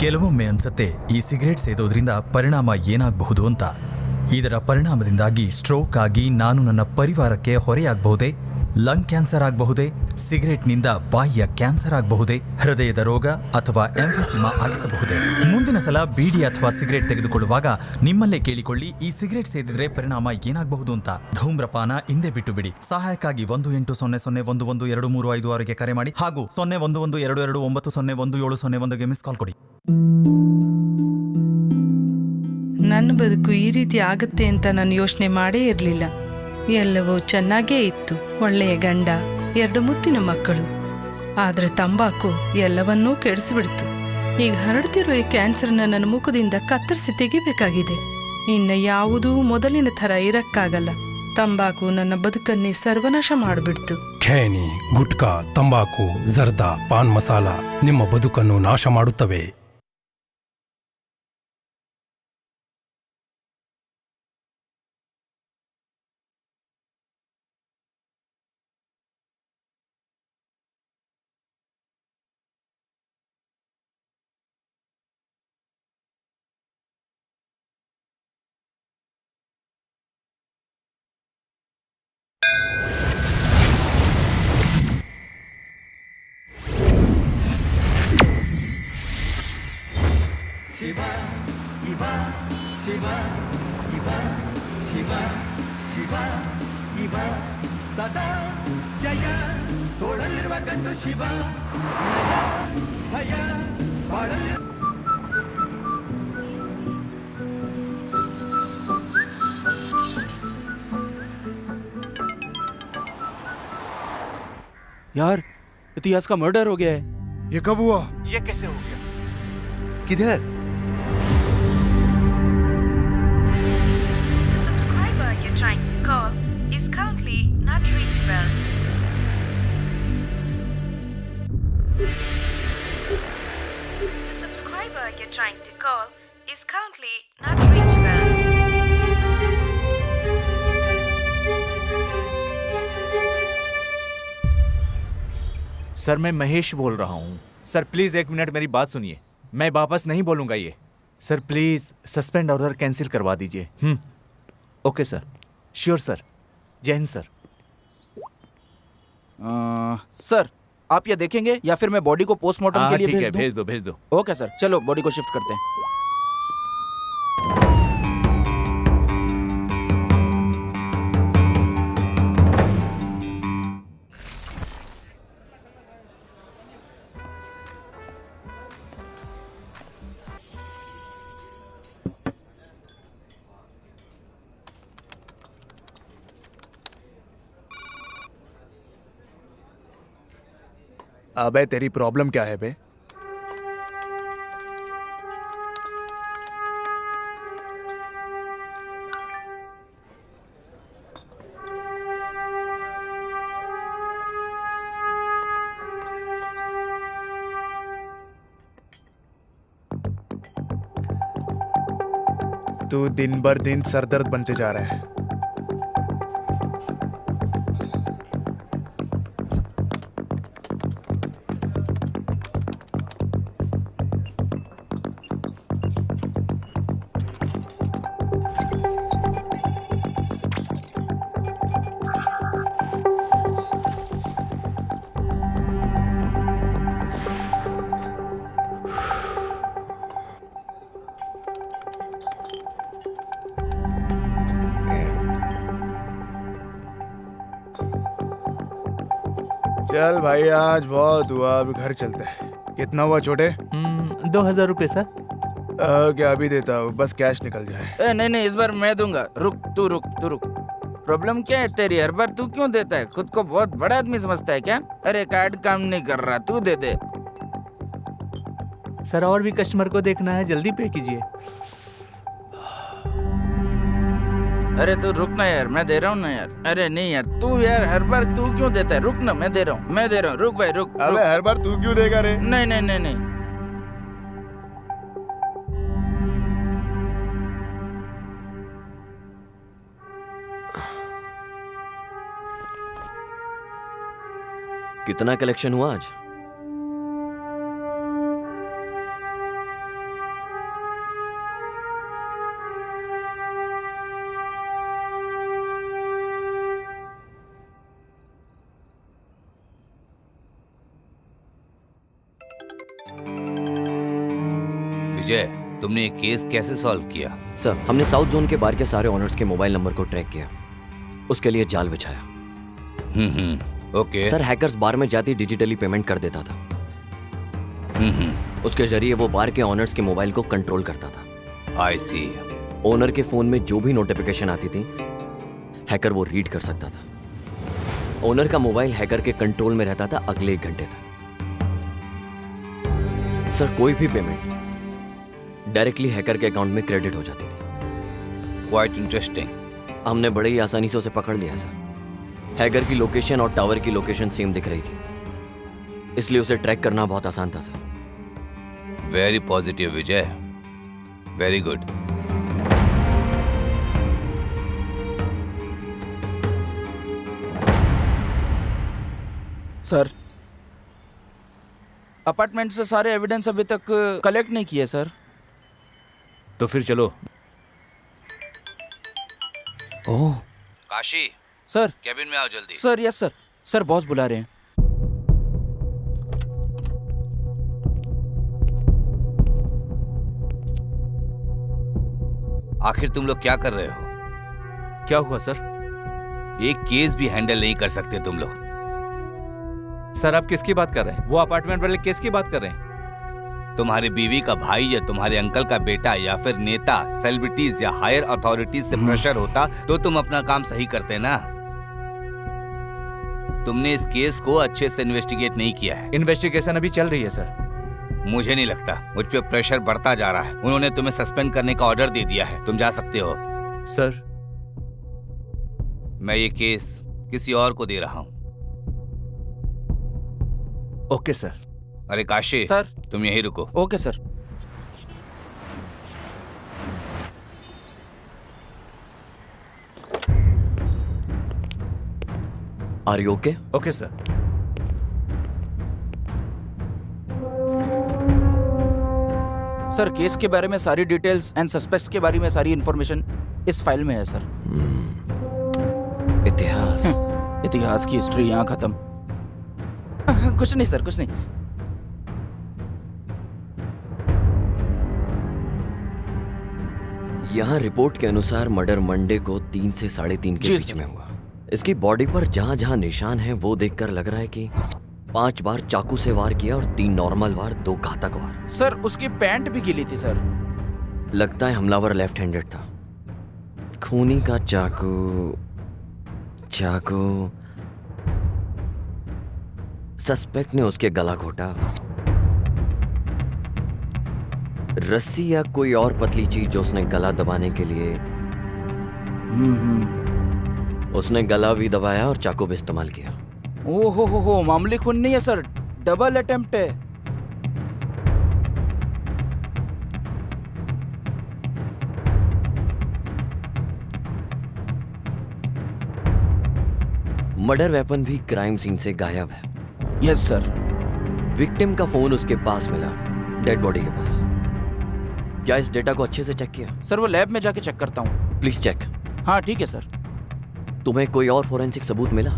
ಕೆಲವೊಮ್ಮೆ ಅನ್ಸತ್ತೆ ಈ ಸಿಗರೇಟ್ ಸೇದೋದ್ರಿಂದ ಪರಿಣಾಮ ಏನಾಗಬಹುದು ಅಂತ. ಇದರ ಪರಿಣಾಮದಿಂದಾಗಿ ಸ್ಟ್ರೋಕ್ ಆಗಿ ನಾನು ನನ್ನ ಪರಿವಾರಕ್ಕೆ ಹೊರೆಯಾಗಬಹುದೇ, ಲಂಗ್ ಕ್ಯಾನ್ಸರ್ ಆಗಬಹುದೇ, ಸಿಗರೇಟ್ನಿಂದ ಬಾಯಿಯ ಕ್ಯಾನ್ಸರ್ ಆಗಬಹುದೇ, ಹೃದಯದ ರೋಗ ಅಥವಾ ಎಂಫೆಸಿಮಾ ಆಗಿಸಬಹುದೇ? ಮುಂದಿನ ಸಲ ಬೀಡಿ ಅಥವಾ ಸಿಗರೇಟ್ ತೆಗೆದುಕೊಳ್ಳುವಾಗ ನಿಮ್ಮಲ್ಲೇ ಕೇಳಿಕೊಳ್ಳಿ, ಈ ಸಿಗರೇಟ್ ಸೇದಿದ್ರೆ ಪರಿಣಾಮ ಏನಾಗಬಹುದು ಅಂತ. ಧೂಮ್ರಪಾನ ಹಿಂದೆ ಬಿಟ್ಟು ಬಿಡಿ. ಸಹಾಯಕ್ಕಾಗಿ 1800112356ಗೆ ಕರೆ ಮಾಡಿ ಹಾಗೂ 011229011701ಗೆ ಮಿಸ್ ಕಾಲ್ ಕೊಡಿ. ನನ್ನ ಬದುಕು ಈ ರೀತಿ ಆಗುತ್ತೆ ಅಂತ ನಾನು ಯೋಚನೆ ಮಾಡೇ ಇರಲಿಲ್ಲ. ಎಲ್ಲವೂ ಚೆನ್ನಾಗೇ ಇತ್ತು. ಒಳ್ಳೆಯ ಗಂಡ, 2 ಮುತ್ತಿನ ಮಕ್ಕಳು. ಆದ್ರೆ ತಂಬಾಕು ಎಲ್ಲವನ್ನೂ ಕೆಡಿಸಿಬಿಡ್ತು. ಈಗ ಹರಡ್ತಿರೋ ಈ ಕ್ಯಾನ್ಸರ್ನ ನನ್ನ ಮುಖದಿಂದ ಕತ್ತರಿಸಿ ತೆಗಿಬೇಕಾಗಿದೆ. ಇನ್ನು ಯಾವುದೂ ಮೊದಲಿನ ಥರ ಇರಕ್ಕಾಗಲ್ಲ. ತಂಬಾಕು ನನ್ನ ಬದುಕನ್ನೇ ಸರ್ವನಾಶ ಮಾಡಿಬಿಡ್ತು. ಖೇನಿ, ಗುಟ್ಕಾ, ತಂಬಾಕು, ಜರ್ದಾ, ಪಾನ್ ಮಸಾಲ ನಿಮ್ಮ ಬದುಕನ್ನು ನಾಶ ಮಾಡುತ್ತವೆ. यार इतिहास का मर्डर हो गया है। ये कब हुआ? ये कैसे हो गया? किधर? The subscriber you're trying to call is currently not reachable. The subscriber you're trying to call is currently not reachable. Sir मैं महेश बोल रहा हूँ। सर प्लीज़ 1 मिनट मेरी बात सुनिए, मैं वापस नहीं बोलूँगा ये। Sir please suspend order cancel करवा दीजिए। Okay sir, sure sir. जय हिंद सर। सर आप ये देखेंगे या फिर मैं बॉडी को पोस्टमार्टम के लिए भेज दूं? भेज दो भेज दो। ओके सर, चलो बॉडी को शिफ्ट करते हैं। अबे तेरी प्रॉब्लम क्या है बे? तू दिन भर दिन सरदर्द बनते जा रहा है। चल भाई आज बहुत हुआ, अभी घर चलते हैं। कितना हुआ छोटे? 2000 रुपये सर। क्या अभी देता हूँ, बस कैश निकल जाए। नहीं इस बार मैं दूंगा। रुक तू रुक। प्रॉब्लम क्या है तेरी? हर बार तू क्यों देता है? खुद को बहुत बड़ा आदमी समझता है क्या? अरे कार्ड काम नहीं कर रहा, तू दे दे। सर और भी कस्टमर को देखना है, जल्दी पे कीजिए। अरे तू रुक ना यार, मैं दे रहा हूँ ना यार। अरे नहीं यार, तू यार हर बार तू क्यों देता है? रुक ना, मैं दे रहा हूँ। रुक भाई रुक। अबे हर बार तू क्यों देगा रे? नहीं। कितना कलेक्शन हुआ आज? विजय, तुमने ये केस कैसे सॉल्व किया? सर, हमने साउथ जोन के बार के सारे ऑनर्स के मोबाइल नंबर को ट्रैक किया, उसके लिए जाल बिछाया। ओके। सर, हैकर्स बार में जाती डिजिटली पेमेंट कर देता था। उसके जरिए वो बार के ऑनर्स के मोबाइल को कंट्रोल करता था। आई सी। ओनर के फोन में जो भी नोटिफिकेशन आती थी, हैकर वो रीड कर सकता था। ओनर का मोबाइल हैकर के कंट्रोल में रहता था अगले 1 घंटे तक। सर, कोई भी पेमेंट डायरेक्टली हैकर के अकाउंट में क्रेडिट हो जाती थी। Quite interesting. हमने बड़े ही आसानी से उसे पकड़ लिया सर। हैकर की लोकेशन और टावर की लोकेशन सेम दिख रही थी, इसलिए उसे ट्रैक करना बहुत आसान था सर। वेरी पॉजिटिव विजय, वेरी गुड। सर, अपार्टमेंट से सारे एविडेंस अभी तक कलेक्ट नहीं किए सर। तो फिर चलो। ओह काशी, सर। कैबिन में आओ जल्दी। Sir, yes sir. Sir, boss बुला रहे हैं। आखिर तुम लोग क्या कर रहे हो? क्या हुआ सर? एक केस भी हैंडल नहीं कर सकते तुम लोग। सर, आप किसकी बात कर रहे हैं? वो अपार्टमेंट वाले केस की बात कर रहे हैं? तुम्हारी बीवी का भाई या तुम्हारे अंकल का बेटा या फिर नेता, सेलिब्रिटीज या हायर अथॉरिटीज से प्रेशर होता तो तुम अपना काम सही करते ना। तुमने इस केस को अच्छे से इन्वेस्टिगेट नहीं किया है। इन्वेस्टिगेशन अभी चल रही है सर। मुझे नहीं लगता, मुझ पे प्रेशर बढ़ता जा रहा है। उन्होंने तुम्हें सस्पेंड करने का ऑर्डर दे दिया है, तुम जा सकते हो। सर, मैं ये केस किसी और को दे रहा हूं। Okay sir. अरे काशी सर। तुम यहीं रुको। Okay sir. Are you okay? Okay sir. Sir, case के बारे में सारी डिटेल्स एंड सस्पेक्ट्स के बारे में सारी इंफॉर्मेशन इस फाइल में है सर। इतिहास। इतिहास की हिस्ट्री यहाँ खत्म। कुछ नहीं सर, कुछ नहीं। यहाँ रिपोर्ट के अनुसार मर्डर मंडे को 3 से 3:30 के जी बीच सर। में हुआ। इसकी बॉडी पर जहाँ जहाँ निशान हैं वो देखकर लग रहा है कि 5 बार चाकू से वार किया और 3 नॉर्मल वार, 2 घातक वार। सर, उसकी पैंट भी गीली थी सर। लगता है हमलावर लेफ्ट हैंडेड था। खूनी का चाकू। सस्पेक्ट ने उसके गला घोटा। रस्सी या कोई और पतली चीज जो उसने गला दबाने के लिए। उसने गला भी दबाया और चाकू भी इस्तेमाल किया। ओहो, मामूली खून नहीं है सर, डबल अटेम्प्ट है। मर्डर वेपन भी क्राइम सीन से गायब है। Yes sir. विक्टिम का फोन उसके पास मिला, डेड बॉडी के पास। क्या इस डेटा को अच्छे से चेक किया? सर, वो लैब में जाके चेक करता हूँ। Please check. हाँ ठीक है सर। तुम्हें कोई और फोरेंसिक सबूत मिला?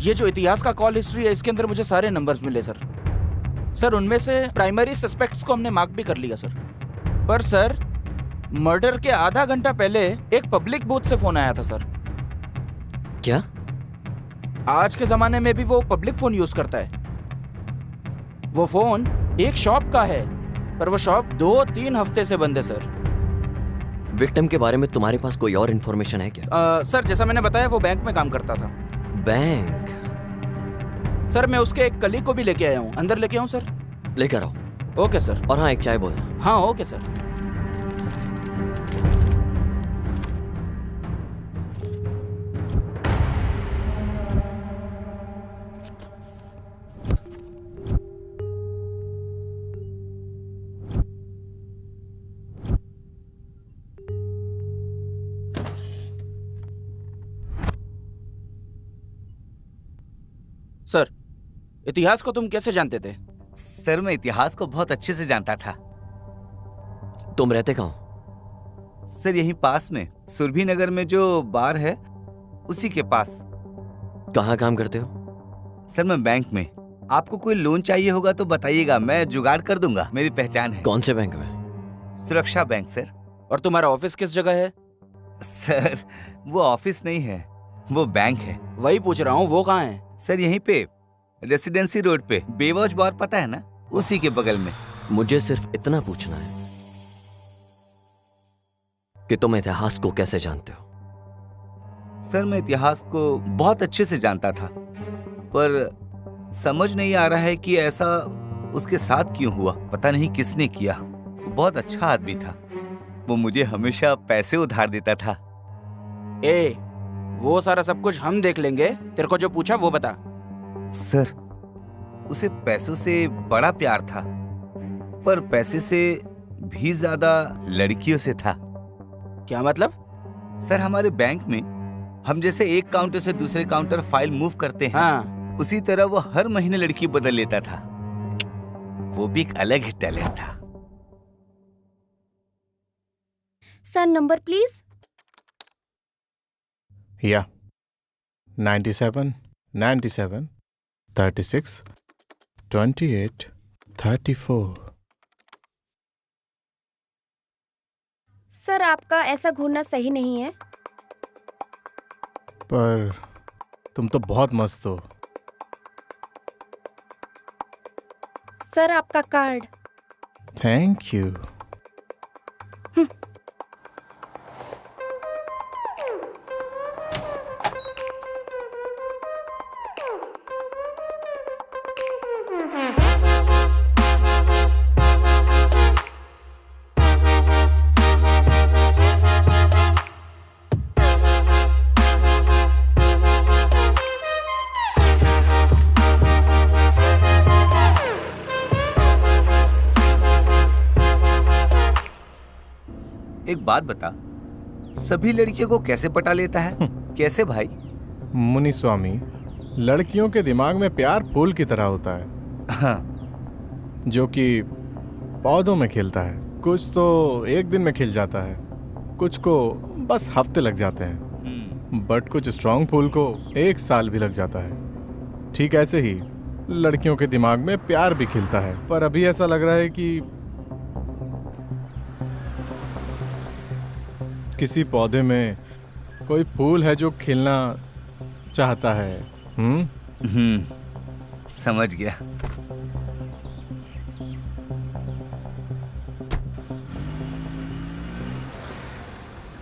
ये जो इतिहास का कॉल हिस्ट्री है, इसके अंदर मुझे सारे नंबर्स मिले सर। सर, उनमें से प्राइमरी सस्पेक्ट्स को हमने मार्क भी कर लिया सर। पर सर, मर्डर के आधा घंटा पहले एक पब्लिक बूथ से फोन आया था सर। क्या? आज के जमाने में भी वो पब्लिक फोन यूज करता है। वो फोन एक शॉप का है, पर वो शॉप 2-3 हफ्ते से बंद है सर। विक्टिम के बारे में तुम्हारे पास कोई और इन्फॉर्मेशन है क्या? सर, जैसा मैंने बताया, वो बैंक में काम करता था। बैंक? सर, मैं उसके एक कलीग को भी लेके आया हूँ। अंदर लेके आऊँ सर? लेकर आओ। Okay sir. और हाँ, एक चाय बोलना। हाँ ओके सर। सर, इतिहास को तुम कैसे जानते थे? सर, मैं इतिहास को बहुत अच्छे से जानता था। तुम रहते कहाँ हो? सर, यहीं पास में सुरभि नगर में जो बार है उसी के पास। कहाँ काम करते हो? सर, मैं बैंक में। आपको कोई लोन चाहिए होगा तो बताइएगा, मैं जुगाड़ कर दूंगा, मेरी पहचान है। कौन से बैंक में? सुरक्षा बैंक सर। और तुम्हारा ऑफिस किस जगह है? सर वो ऑफिस नहीं है, वो बैंक है। वही पूछ रहा हूँ, वो कहाँ है? सर यहीं पे रेसिडेंसी रोड पे, बेवॉच बार पता है ना, उसी के बगल में। मुझे सिर्फ इतना पूछना है कि तुम इतिहास को कैसे जानते हो? सर मैं इतिहास को बहुत अच्छे से जानता था, पर समझ नहीं आ रहा है कि ऐसा उसके साथ क्यों हुआ। पता नहीं किसने किया। वो बहुत अच्छा आदमी था, वो मुझे हमेशा पैसे उधार देता था। ए, वो सारा सब कुछ हम देख लेंगे, तेरे को जो पूछा वो बता। सर उसे पैसों से बड़ा प्यार था, पर पैसे से भी ज्यादा लड़कियों से था। क्या मतलब? सर हमारे बैंक में हम जैसे एक काउंटर से दूसरे काउंटर फाइल मूव करते हैं, हाँ, उसी तरह वो हर महीने लड़की बदल लेता था। वो भी एक अलग ही टैलेंट था। Sir number please. या 97 97 36 28 34। सर आपका ऐसा घूरना सही नहीं है। पर तुम तो बहुत मस्त हो। सर आपका कार्ड। Thank you. एक बात बता, सभी लड़कियों को कैसे पटा लेता है? कैसे भाई? मुनि स्वामी, लड़कियों के दिमाग में प्यार फूल की तरह होता है। हाँ। जो कि पौधों में खिलता है। कुछ तो एक दिन में खिल जाता है, कुछ को बस हफ्ते लग जाते हैं, बट कुछ स्ट्रांग फूल को 1 साल भी लग जाता है। ठीक ऐसे ही लड़कियों के दिमाग में प्यार भी खिलता है, पर अभी ऐसा लग रहा है कि किसी पौधे में कोई फूल है जो खिलना चाहता है। समझ गया।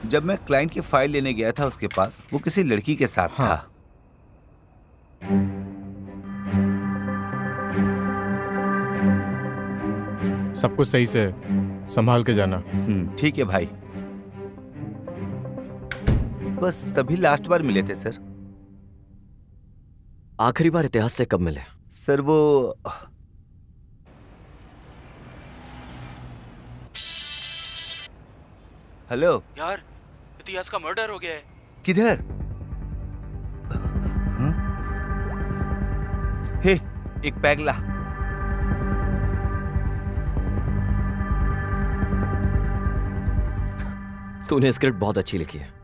जब मैं क्लाइंट की फाइल लेने गया था उसके पास, वो किसी लड़की के साथ था। सब कुछ सही से संभाल के जाना। ठीक है भाई। बस तभी लास्ट बार मिले थे सर। आखिरी बार इतिहास से कब मिले? सर वो हेलो यार, इतिहास का मर्डर हो गया है। किधर? हाँ? हे, एक पैग ला। तूने स्क्रिप्ट बहुत अच्छी लिखी है।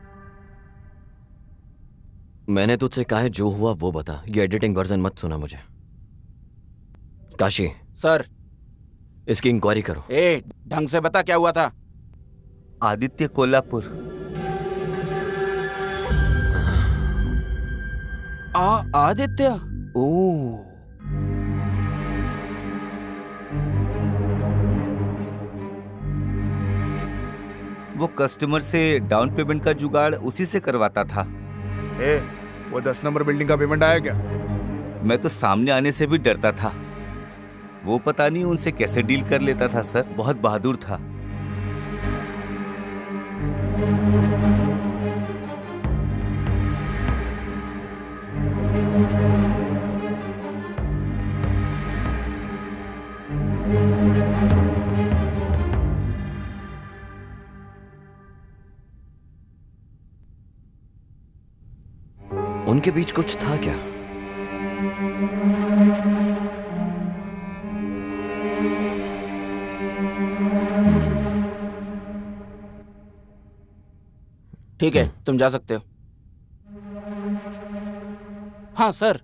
मैंने तुझसे कहा है जो हुआ वो बता, ये एडिटिंग वर्जन मत सुना मुझे। काशी सर, इसकी इंक्वायरी करो। ए, ढंग से बता क्या हुआ था। आदित्य कोल्हापुर। आदित्य? ओ, वो कस्टमर से डाउन पेमेंट का जुगाड़ उसी से करवाता था। वो 10 नंबर बिल्डिंग का पेमेंट आया क्या? मैं तो सामने आने से भी डरता था। वो पता नहीं उनसे कैसे डील कर लेता था सर, बहुत बहादुर था। उनके बीच कुछ था क्या? ठीक है, तुम जा सकते हो। हाँ सर,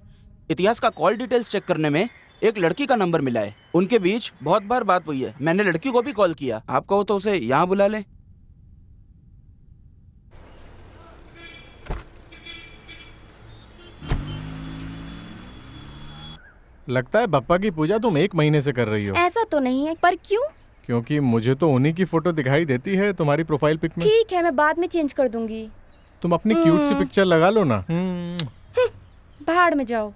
इतिहास का कॉल डिटेल्स चेक करने में एक लड़की का नंबर मिला है। उनके बीच बहुत बार बात हुई है। मैंने लड़की को भी कॉल किया। आप कहो तो उसे यहाँ बुला ले। लगता है बप्पा की पूजा तुम 1 महीने से कर रही हो। ऐसा तो नहीं है, पर क्यों? क्योंकि मुझे तो उन्हीं की फोटो दिखाई देती है तुम्हारी प्रोफाइल पिक में। ठीक है, मैं बाद में चेंज कर दूंगी। तुम अपनी क्यूट सी पिक्चर लगा लो ना। भाड़ में जाओ।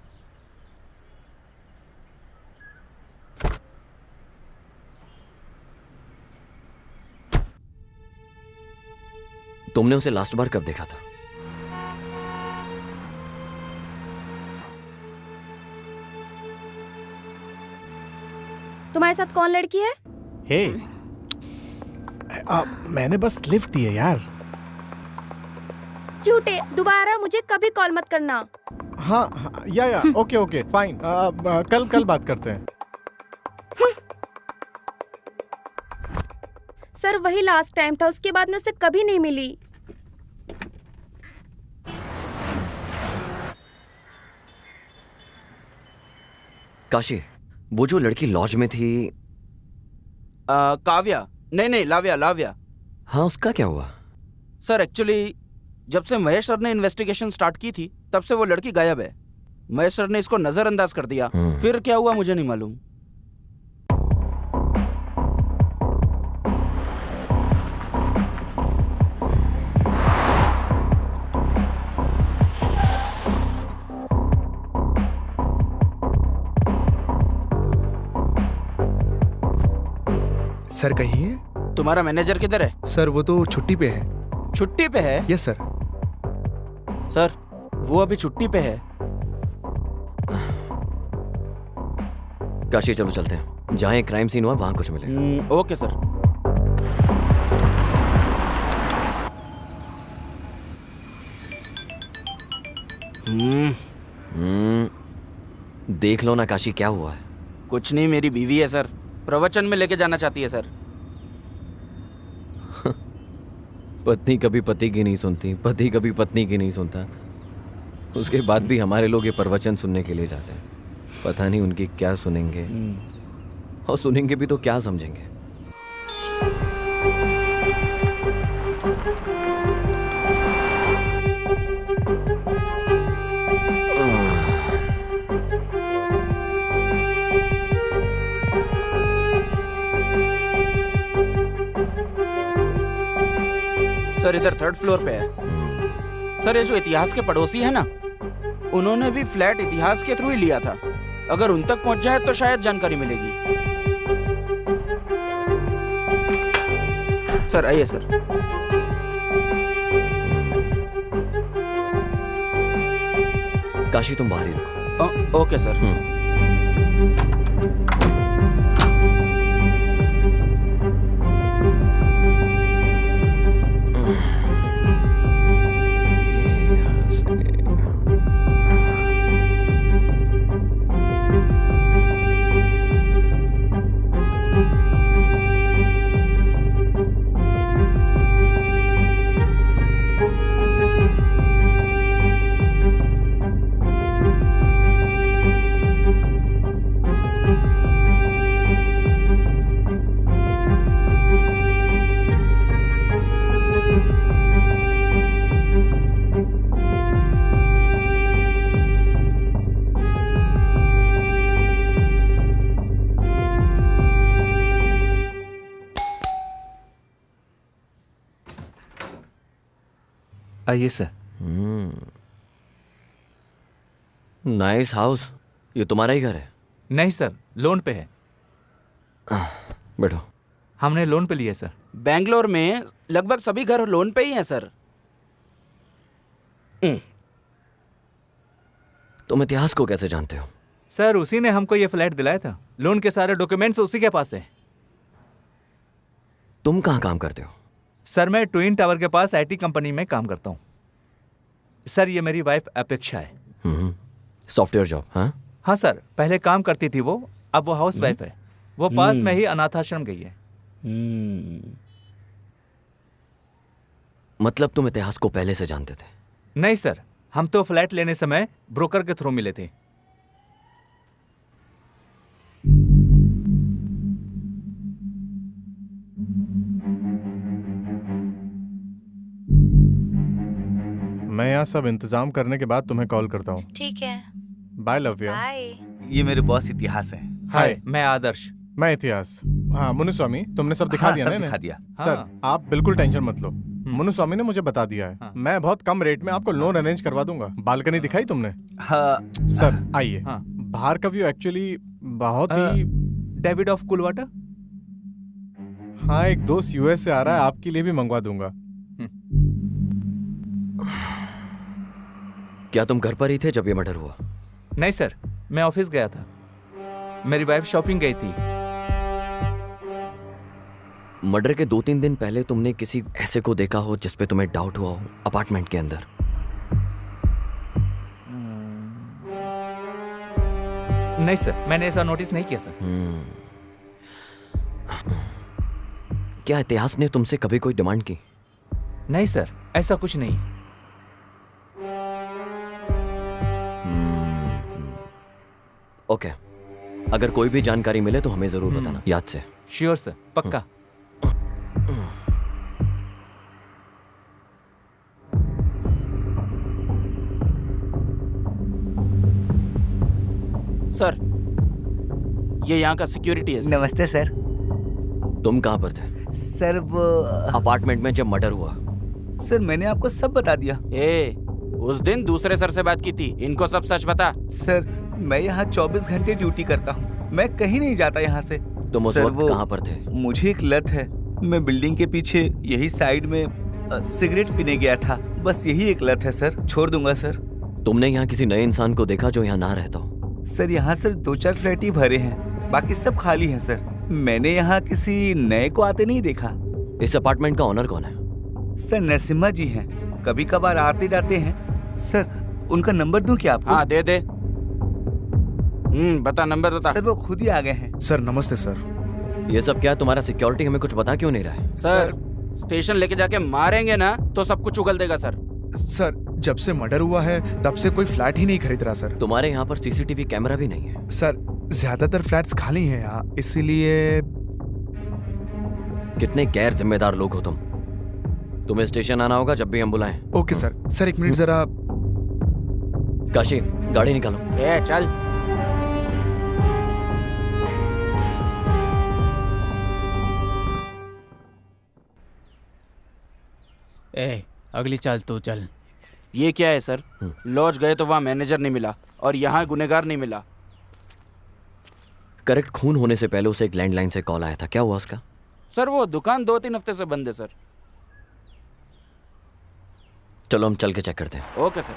तुमने उसे लास्ट बार कब देखा था? तुम्हारे साथ कौन लड़की है? हे, मैंने बस लिफ्ट दी है यार। झूठे, दोबारा मुझे कभी कॉल मत करना। हाँ, या ओके ओके फाइन। कल बात करते हैं। सर वही लास्ट टाइम था, उसके बाद मैं उससे कभी नहीं मिली। काशी, वो जो लड़की लॉज में थी, काव्या? नहीं, लाव्या। हाँ, उसका क्या हुआ? सर एक्चुअली जब से महेश सर ने इन्वेस्टिगेशन स्टार्ट की थी तब से वो लड़की गायब है। महेश सर ने इसको नजरअंदाज कर दिया। फिर क्या हुआ मुझे नहीं मालूम। सर कहिए। तुम्हारा मैनेजर किधर है? सर वो तो छुट्टी पे है। छुट्टी पे है? Yes sir. सर वो अभी छुट्टी पे है। काशी चलो चलते हैं, जहाँ एक क्राइम सीन हुआ वहां कुछ मिले। Okay sir. देख लो ना काशी, क्या हुआ है? कुछ नहीं, मेरी बीवी है सर, प्रवचन में लेके जाना चाहती है सर। पत्नी कभी पति की नहीं सुनती, पति कभी पत्नी की नहीं सुनता। उसके बाद भी हमारे लोग ये प्रवचन सुनने के लिए जाते हैं। पता नहीं उनकी क्या सुनेंगे, और सुनेंगे भी तो क्या समझेंगे। सर इधर 3rd फ्लोर पे है। सर ये जो इतिहास के पड़ोसी है ना, उन्होंने भी फ्लैट इतिहास के थ्रू ही लिया था। अगर उन तक पहुंच जाए तो शायद जानकारी मिलेगी। सर आइए सर। काशी तुम बाहर ही रुको। Okay sir. आइए सर। Nice house. ये तुम्हारा ही घर है? नहीं सर, लोन पे है। बैठो। हमने लोन पे लिया सर। बैंगलोर में लगभग सभी घर लोन पे ही हैं सर। तुम इतिहास को कैसे जानते हो? सर उसी ने हमको ये फ्लैट दिलाया था। लोन के सारे डॉक्यूमेंट्स उसी के पास है। तुम कहाँ काम करते हो? सर मैं ट्विन टावर के पास आईटी कंपनी में काम करता हूँ। सर ये मेरी वाइफ अपेक्षा है। Software job? हाँ सर, पहले काम करती थी वो, अब वो हाउस वाइफ है। वो पास में ही अनाथाश्रम गई है। मतलब तुम इतिहास को पहले से जानते थे? नहीं सर, हम तो फ्लैट लेने समय ब्रोकर के थ्रू मिले थे। मैं यहाँ सब इंतजाम करने के बाद तुम्हें कॉल करता हूँ। ठीक है, बाय लव्या। बाय। ये मेरे बॉस इतिहास है। हाय, मैं आदर्श। मैं इतिहास। हाँ मुनुस्वामी, तुमने सब दिखा हाँ, दिया सब ना दिखा इन्हें? दिया। सर हाँ। आप बिल्कुल टेंशन मत लो। मुनुस्वामी ने मुझे बता दिया है। मैं बहुत कम रेट में आपको लोन अरेंज करवा दूंगा। बालकनी दिखाई तुमने? हाँ सर आइए। हाँ। बाहर का व्यू एक्चुअली बहुत ही डेविड ऑफ कुलवाटा। हाँ, एक दोस्त यूएस से आ रहा है, आपके लिए भी मंगवा दूंगा। क्या तुम घर पर ही थे जब ये मर्डर हुआ? नहीं सर, मैं ऑफिस गया था। मेरी वाइफ शॉपिंग गई थी। मर्डर के 2-3 दिन पहले तुमने किसी ऐसे को देखा हो जिस पे तुम्हें डाउट हुआ हो अपार्टमेंट के अंदर? नहीं सर, मैंने ऐसा नोटिस नहीं किया सर। क्या इतिहास ने तुमसे कभी कोई डिमांड की? नहीं सर, ऐसा कुछ नहीं। ओके, अगर कोई भी जानकारी मिले तो हमें जरूर बताना, याद से। श्योर सर, पक्का। सर, ये यहाँ का सिक्योरिटी है सर। नमस्ते सर। तुम कहाँ पर थे सर वो अपार्टमेंट में जब मर्डर हुआ? सर मैंने आपको सब बता दिया। उस दिन दूसरे सर से बात की थी, इनको सब सच बता। सर मैं यहाँ 24 घंटे ड्यूटी करता हूँ, मैं कहीं नहीं जाता यहाँ से। तुम उस सर, वक्त कहाँ पर थे? मुझे एक लत है, मैं बिल्डिंग के पीछे यही साइड में सिगरेट पीने गया था, बस यही एक लत है सर। छोड़ दूंगा सर। तुमने यहाँ किसी नए इंसान को देखा जो यहाँ ना रहता हो? सर यहाँ सर 2-4 फ्लैट ही भरे हैं, बाकी सब खाली हैं सर। मैंने यहाँ किसी नए को आते नहीं देखा। इस अपार्टमेंट का ओनर कौन है? सर नरसिम्हा जी हैं, कभी कभार आते जाते हैं। सर उनका नंबर दूं क्या आपको? हाँ दे दे। बता, नंबर बता। सर वो खुद ही आ गए हैं। सर नमस्ते सर। ये सब क्या तुम्हारा सिक्योरिटी हमें कुछ बता क्यों नहीं रहा है? सर स्टेशन लेके जाके मारेंगे ना तो सब कुछ उगल देगा सर। सर जब से मर्डर हुआ है तब से कोई फ्लैट ही नहीं खरीद रहा सर। तुम्हारे यहाँ पर सीसीटीवी कैमरा भी नहीं है? सर ज्यादातर फ्लैट्स खाली हैं यहाँ, इसीलिए। कितने गैर जिम्मेदार लोग हो तुम। तुम्हें स्टेशन आना होगा जब भी हम बुलाएं। Okay sir. सर एक मिनट जरा। काशी, गाड़ी निकालो। चल। अगली चाल तो चल। ये क्या है सर? लॉज गए तो वहाँ मैनेजर नहीं मिला और यहाँ गुनेगार नहीं मिला। करेक्ट, खून होने से पहले उसे एक लैंडलाइन से कॉल आया था, क्या हुआ उसका? सर वो दुकान 2-3 हफ्ते से बंद है सर। चलो हम चल के चेक करते हैं। Okay sir.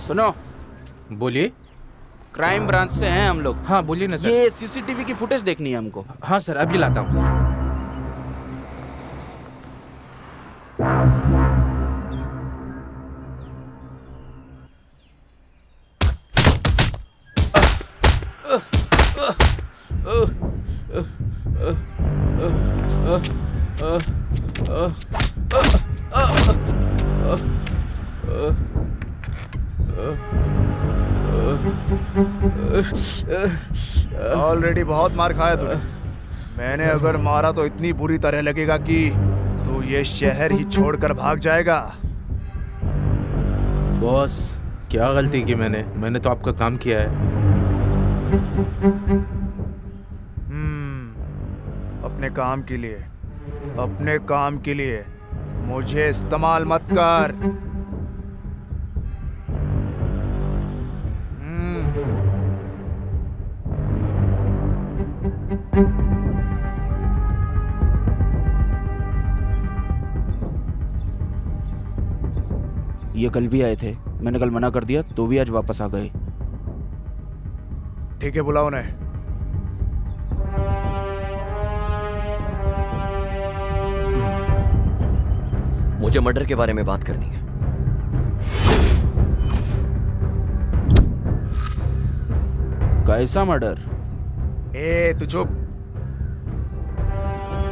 सुनो। बोलिए। क्राइम ब्रांच से हैं हम लोग। हाँ बोलिए ना सर। ये सीसीटीवी की फुटेज देखनी है हमको। हाँ सर, अभी लाता हूँ। ऑलरेडी बहुत मार खाया तूने। मैंने अगर मारा तो इतनी बुरी तरह लगेगा कि तू ये शहर ही छोड़कर भाग जाएगा। बॉस, क्या गलती की मैंने तो आपका काम किया है। अपने काम के लिए मुझे इस्तेमाल मत कर। ये कल भी आए थे, मैंने कल मना कर दिया तो भी आज वापस आ गए। ठीक है, बुलाओ उन्हें। मुझे मर्डर के बारे में बात करनी है। कैसा मर्डर? तू चुप।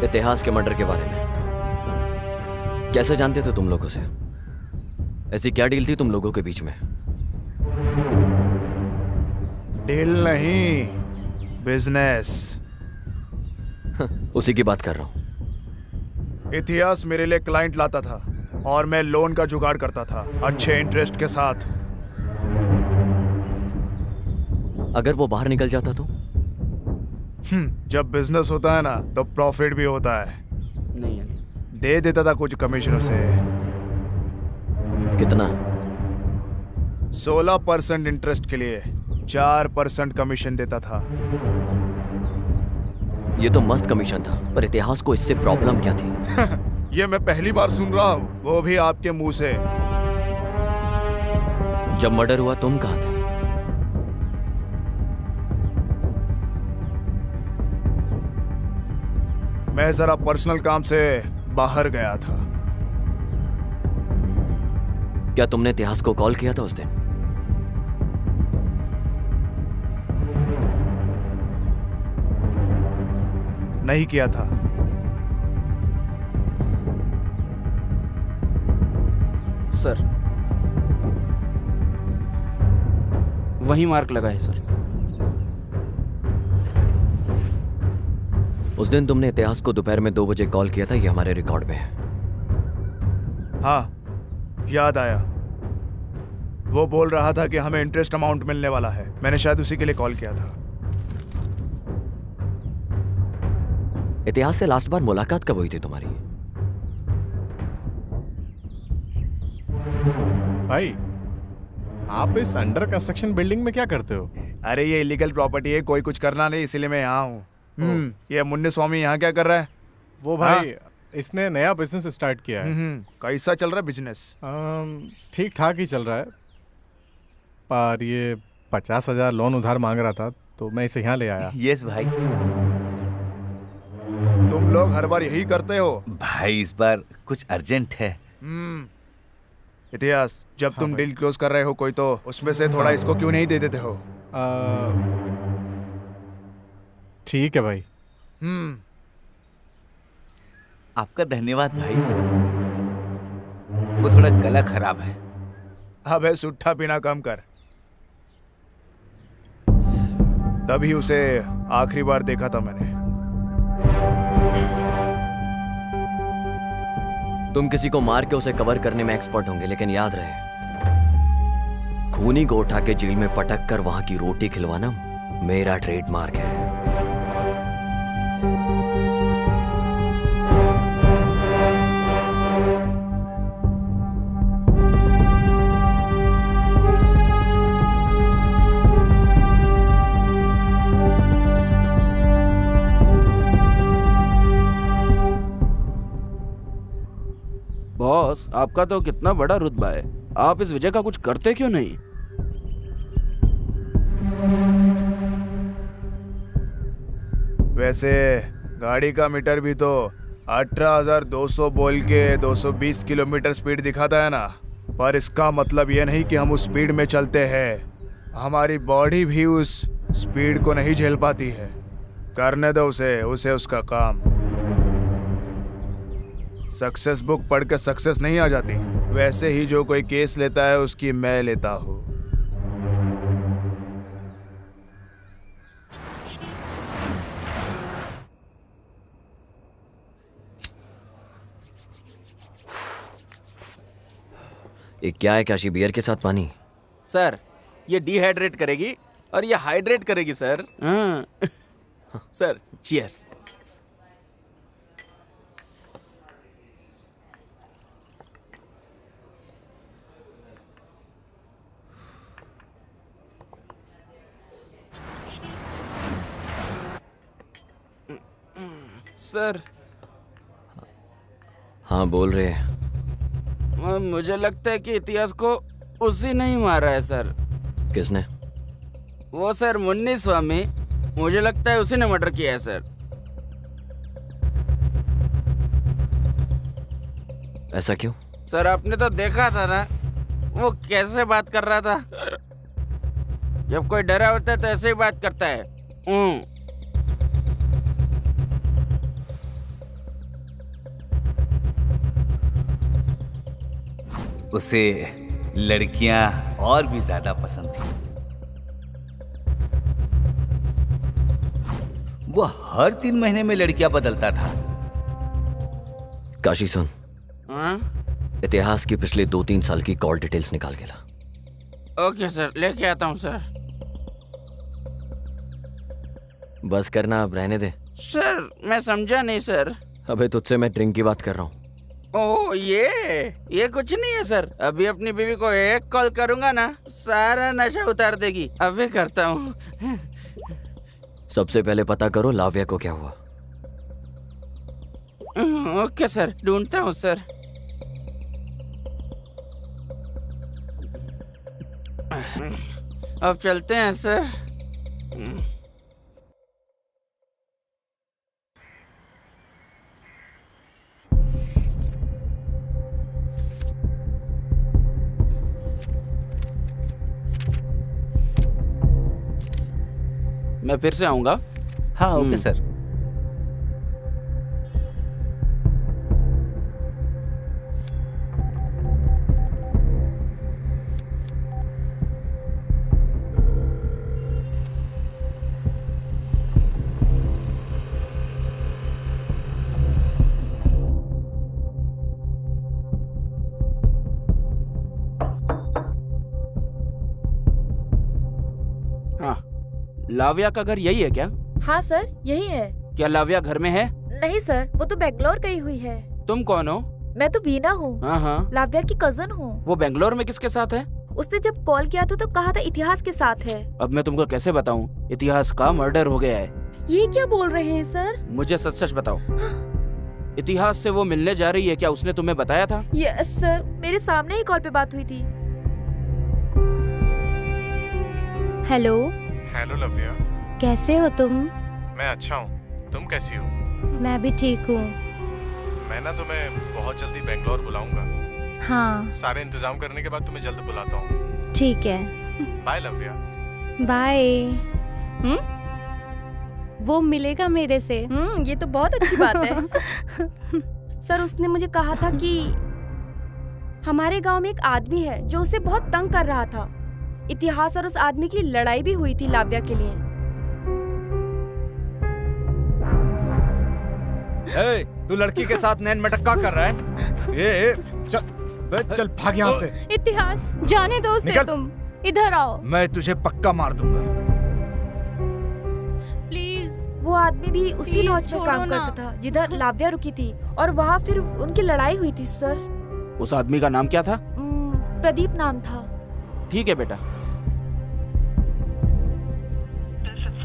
इतिहास के मर्डर के बारे में। कैसे जानते थे तुम लोगों से? ऐसी क्या डील थी तुम लोगों के बीच में? डील नहीं, बिजनेस। उसी की बात कर रहा हूँ। इतिहास मेरे लिए क्लाइंट लाता था और मैं लोन का जुगाड़ करता था अच्छे इंटरेस्ट के साथ। अगर वो बाहर निकल जाता तो? जब बिजनेस होता है ना तो प्रॉफिट भी होता है। नहीं दे देता था कुछ कमीशन उसे। कितना? 16% इंटरेस्ट के लिए 4% कमीशन देता था। ये तो मस्त कमीशन था, पर इतिहास को इससे प्रॉब्लम क्या थी? ये मैं पहली बार सुन रहा हूँ, वो भी आपके मुंह से। जब मर्डर हुआ तुम कहाँ थे? मैं जरा पर्सनल काम से बाहर गया था। क्या तुमने इतिहास को कॉल किया था उस दिन? नहीं किया था। सर, वही मार्क लगा है सर। उस दिन तुमने इतिहास को दोपहर में 2 बजे कॉल किया था, ये हमारे रिकॉर्ड में है। हाँ, याद आया। वो बोल रहा था कि हमें इंटरेस्ट अमाउंट मिलने वाला है। मैंने शायद उसी के लिए कॉल किया था। इतिहास से लास्ट बार मुलाकात कब हुई थी तुम्हारी? भाई, आप इस अंडर कंस्ट्रक्शन बिल्डिंग में क्या करते हो? अरे ये इलीगल प्रॉपर्टी है, कोई कुछ करना नहीं, इसीलिए मैं यहाँ हूँ। ये मुन्नी स्वामी यहाँ क्या कर रहा है? वो भाई, इसने नया बिजनेस स्टार्ट किया है। कैसा चल रहा है बिजनेस? ठीक ठाक ही चल रहा है, पर ये 50,000 लोन उधार मांग रहा था, तो मैं इसे यहाँ ले आया। यस भाई। तुम लोग हर बार यही करते हो भाई, इस बार कुछ अर्जेंट है। इतिहास, जब तुम डील क्लोज कर रहे हो कोई, तो उसमें से थोड़ा इसको क्यों नहीं दे देते हो? ठीक है भाई। आपका धन्यवाद भाई। वो थोड़ा गला खराब है। अबे सुट्ठा पीना कम कर। तभी उसे आखिरी बार देखा था मैंने। तुम किसी को मार के उसे कवर करने में एक्सपर्ट होंगे, लेकिन याद रहे, खूनी को उठा के जेल में पटक कर वहां की रोटी खिलवाना मेरा ट्रेडमार्क है। बॉस, आपका तो कितना बड़ा रुतबा है, आप इस वजह का कुछ करते क्यों नहीं? वैसे गाड़ी का मीटर भी तो 18,200 बोल के 220 किलोमीटर स्पीड दिखाता है ना, पर इसका मतलब यह नहीं कि हम उस स्पीड में चलते हैं। हमारी बॉडी भी उस स्पीड को नहीं झेल पाती है। करने दो उसे उसका काम। सक्सेस बुक पढ़ के सक्सेस नहीं आ जाती, वैसे ही जो कोई केस लेता है उसकी मैं लेता हूँ। ये क्या है काशी, बियर के साथ पानी? सर, ये डिहाइड्रेट करेगी और ये हाइड्रेट करेगी सर। Sir, cheers. सर। हाँ, बोल रहे हैं। मुझे लगता है कि इतिहास को उसी ने ही मारा है सर। किसने? वो सर, मुन्नी स्वामी। मुझे लगता है उसी ने मर्डर किया है सर। ऐसा क्यों? सर, आपने तो देखा था ना वो कैसे बात कर रहा था। जब कोई डरा होता है तो ऐसे ही बात करता है। उसे लड़कियां और भी ज्यादा पसंद थी। वो हर 3 महीने में लड़कियां बदलता था। काशी सुन, इतिहास की पिछले 2-3 साल की कॉल डिटेल्स निकाल के ला। ओके सर, लेके आता हूँ सर। बस करना, अब रहने दे। सर मैं समझा नहीं सर। अबे तुझसे मैं ड्रिंक की बात कर रहा हूँ। ओह ये कुछ नहीं है सर। अभी अपनी बीवी को एक कॉल करूंगा ना, सारा नशा उतार देगी। अभी करता हूँ। सबसे पहले पता करो लाव्या को क्या हुआ। ओके सर, ढूंढता हूँ सर। अब चलते हैं सर। मैं फिर से आऊंगा। हाँ ओके सर। हाँ, लाव्या का घर यही है क्या? हाँ सर, यही है। क्या लाव्या घर में है? नहीं सर, वो तो बेंगलोर गई हुई है। तुम कौन हो? मैं तो बीना हूँ, हाँ हाँ। लाव्या की कजन हूँ। वो बेंगलोर में किसके साथ है? उसने जब कॉल किया था तो कहा था इतिहास के साथ है। अब मैं तुमको कैसे बताऊं? इतिहास का मर्डर हो गया है। ये क्या बोल रहे हैं सर? मुझे सच सच बताओ। इतिहास से वो मिलने जा रही है, क्या उसने तुम्हें बताया था? यस सर, मेरे सामने ही कॉल पे बात हुई थी। हेलो। हेलो लव्या, कैसे हो तुम? मैं अच्छा हूँ, तुम कैसी हो? मैं भी ठीक हूँ। मैं ना तुम्हें बहुत जल्दी बेंगलोर बुलाऊंगा। हाँ सारे इंतजाम करने के बाद तुम्हें जल्द बुलाता हूँ। ठीक है, बाय लव्या। बाय। वो मिलेगा मेरे से। ये तो बहुत अच्छी बात है। सर उसने मुझे कहा था कि हमारे गांव में एक आदमी है जो उसे बहुत तंग कर रहा था। इतिहास और उस आदमी की लड़ाई भी हुई थी लाव्या के लिए। तू लड़की के साथ नैन मटक्का कर रहा है? चल भाग यहाँ से। इतिहास जाने दो उसे, तुम इधर आओ मैं तुझे पक्का मार दूंगा। प्लीज। वो आदमी भी उसी लॉज में काम करता था जिधर लाव्या रुकी थी, और वहाँ फिर उनकी लड़ाई हुई थी सर। उस आदमी का नाम क्या था? प्रदीप नाम था। ठीक है बेटा,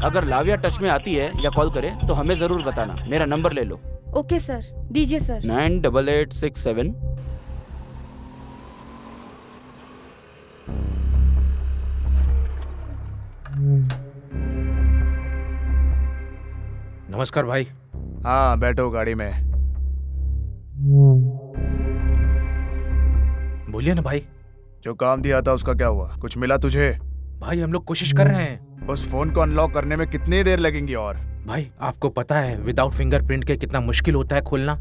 अगर लाव्या टच में आती है या कॉल करे तो हमें जरूर बताना। मेरा नंबर ले लो। ओके सर, दीजिए सर। 9886 नमस्कार भाई। हाँ बैठो गाड़ी में। बोलिए ना भाई। जो काम दिया था उसका क्या हुआ? कुछ मिला तुझे? भाई हम लोग कोशिश कर रहे हैं। उस फोन को अनलॉक करने में कितनी देर लगेंगी? और भाई आपको पता है विदाउट फिंगरप्रिंट के कितना मुश्किल होता है खोलना।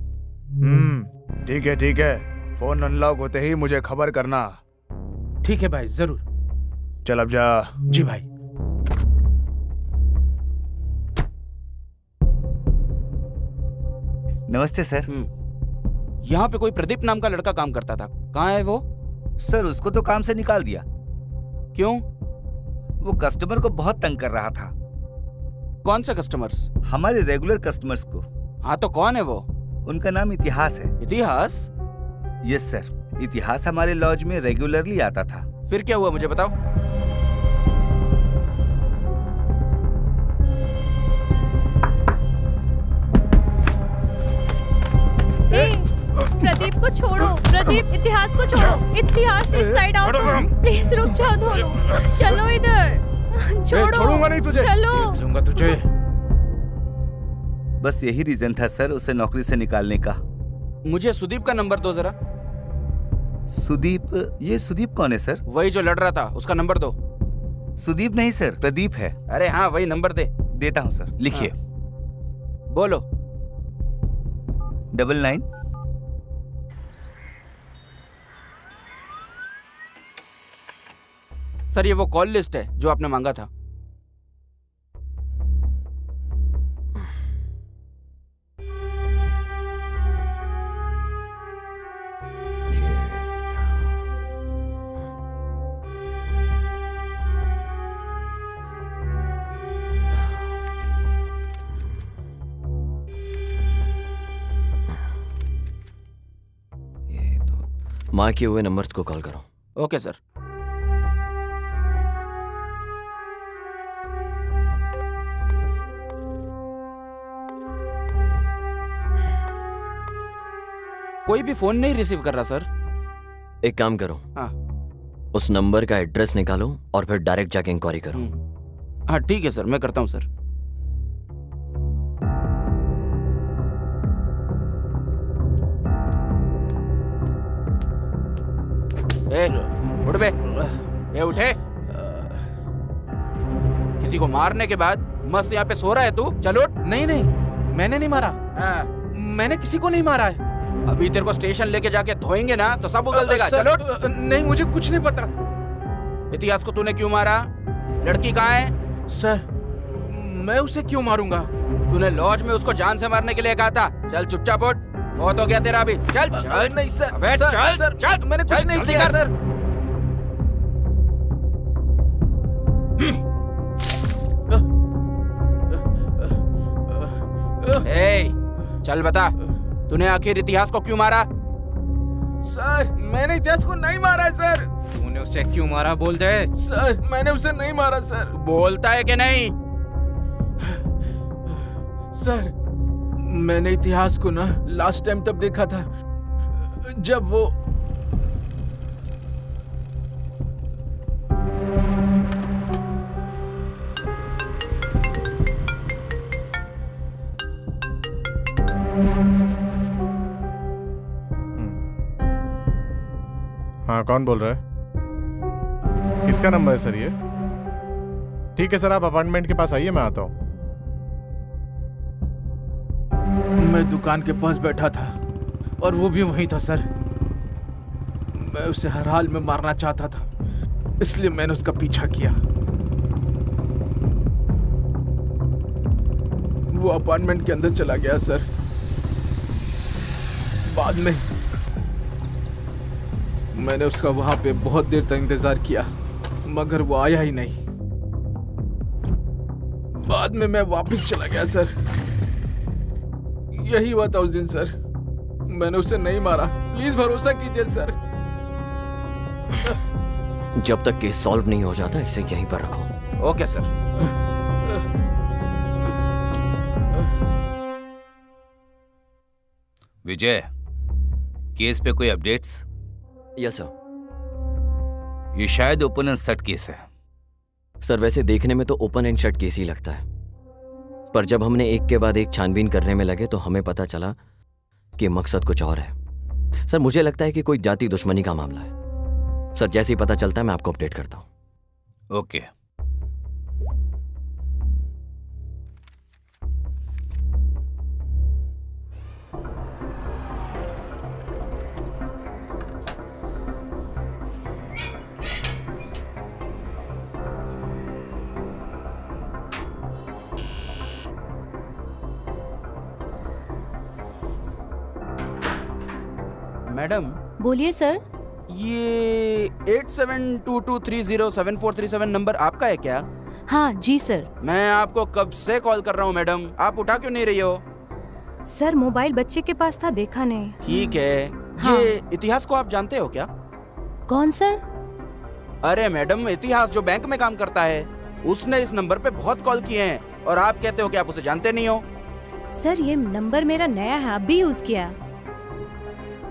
ठीक है ठीक है, फोन अनलॉक होते ही मुझे खबर करना। ठीक है भाई, जरूर। चल अब जा। जी भाई। नमस्ते सर। यहाँ पे कोई प्रदीप नाम का लड़का काम करता था, कहाँ है वो? सर उसको तो काम से निकाल दिया। क्यों? वो कस्टमर को बहुत तंग कर रहा था। कौन से कस्टमर्स? हमारे रेगुलर कस्टमर्स को। हाँ तो कौन है वो? उनका नाम इतिहास है। इतिहास? यस सर, इतिहास हमारे लॉज में रेगुलरली आता था। फिर क्या हुआ मुझे बताओ। प्रदीप को छोड़ो, प्रदीप इतिहास को छोड़ो। इतिहास इस साइड आओ तुम। प्लीज रुक जाओ दोनों। चलो इधर। छोड़ूंगा नहीं तुझे। चलो। देख लूंगा तुझे। बस यही रीजन था सर उसे नौकरी से निकालने का। मुझे सुदीप का नंबर दो जरा। सुदीप? ये सुदीप कौन है सर? वही जो लड़ रहा था, उसका नंबर दो। सुदीप नहीं सर, प्रदीप है। अरे हाँ वही नंबर दे। देता हूँ सर, लिखिए। बोलो। 99। सर ये वो कॉल लिस्ट है जो आपने मांगा था। माँ के हुए नंबर्स को कॉल करो। Okay sir. कोई भी फोन नहीं रिसीव कर रहा सर। एक काम करो, हाँ उस नंबर का एड्रेस निकालो और फिर डायरेक्ट जाके इंक्वायरी करो। हाँ ठीक है सर, मैं करता हूँ सर। उठ बे, उठे। किसी को मारने के बाद मस्त यहाँ पे सो रहा है तू? चल उठ। नहीं नहीं, मैंने नहीं मारा। मैंने किसी को नहीं मारा है। अभी तेरे को स्टेशन लेके जाके धोएंगे ना तो सब उगल देगा। चलो नहीं, मुझे कुछ नहीं पता। इतिहास को तूने क्यों मारा? लड़की कहाँ है? सर, मैं उसे क्यों मारूंगा? तूने लॉज में उसको जान से मारने के लिए कहा था। चल चुपचाप उठ, बहुत हो गया तेरा अभी। चल चल। नहीं सर, अबे सर, चल सर, चल, मैंने कुछ नहीं किया सर। चल बता, तूने आखिर इतिहास को क्यों मारा? सर, मैंने इतिहास को नहीं मारा है सर। तूने उसे क्यों मारा? बोल दे। सर, मैंने उसे नहीं मारा सर। बोलता है कि नहीं? सर, मैंने इतिहास को ना लास्ट टाइम तब देखा था जब वो हाँ, कौन बोल रहा है? किसका नंबर है सर ये? ठीक है सर, आप अपार्टमेंट के पास आइए, मैं आता हूँ। मैं दुकान के पास बैठा था और वो भी वहीं था सर। मैं उसे हर हाल में मारना चाहता था, इसलिए मैंने उसका पीछा किया। वो अपार्टमेंट के अंदर चला गया सर। बाद में मैंने उसका वहां पे बहुत देर तक इंतजार किया, मगर वो आया ही नहीं। बाद में मैं वापस चला गया सर। यही हुआ था उस दिन सर। मैंने उसे नहीं मारा, प्लीज भरोसा कीजिए सर। जब तक केस सॉल्व नहीं हो जाता इसे यहीं पर रखो। Okay sir. विजय, केस पे कोई अपडेट्स? Yes sir. ये शायद ओपन एंड शट केस है। सर, वैसे देखने में तो ओपन एंड शट केस ही लगता है, पर जब हमने एक के बाद एक छानबीन करने में लगे तो हमें पता चला कि मकसद कुछ और है। सर, मुझे लगता है कि कोई जाति दुश्मनी का मामला है। सर, जैसे ही पता चलता है मैं आपको अपडेट करता हूं। ओके। मैडम, बोलिए सर। ये 8722307437 नंबर आपका है क्या? हाँ जी सर। मैं आपको कब से कॉल कर रहा हूँ मैडम, आप उठा क्यों नहीं रही हो? सर, मोबाइल बच्चे के पास था, देखा नहीं। ठीक है। हाँ। ये इतिहास को आप जानते हो क्या? कौन सर? अरे मैडम, इतिहास जो बैंक में काम करता है, उसने इस नंबर पे बहुत कॉल किए हैं और आप कहते हो कि आप उसे जानते नहीं हो। सर, ये नंबर मेरा नया है, अभी यूज किया।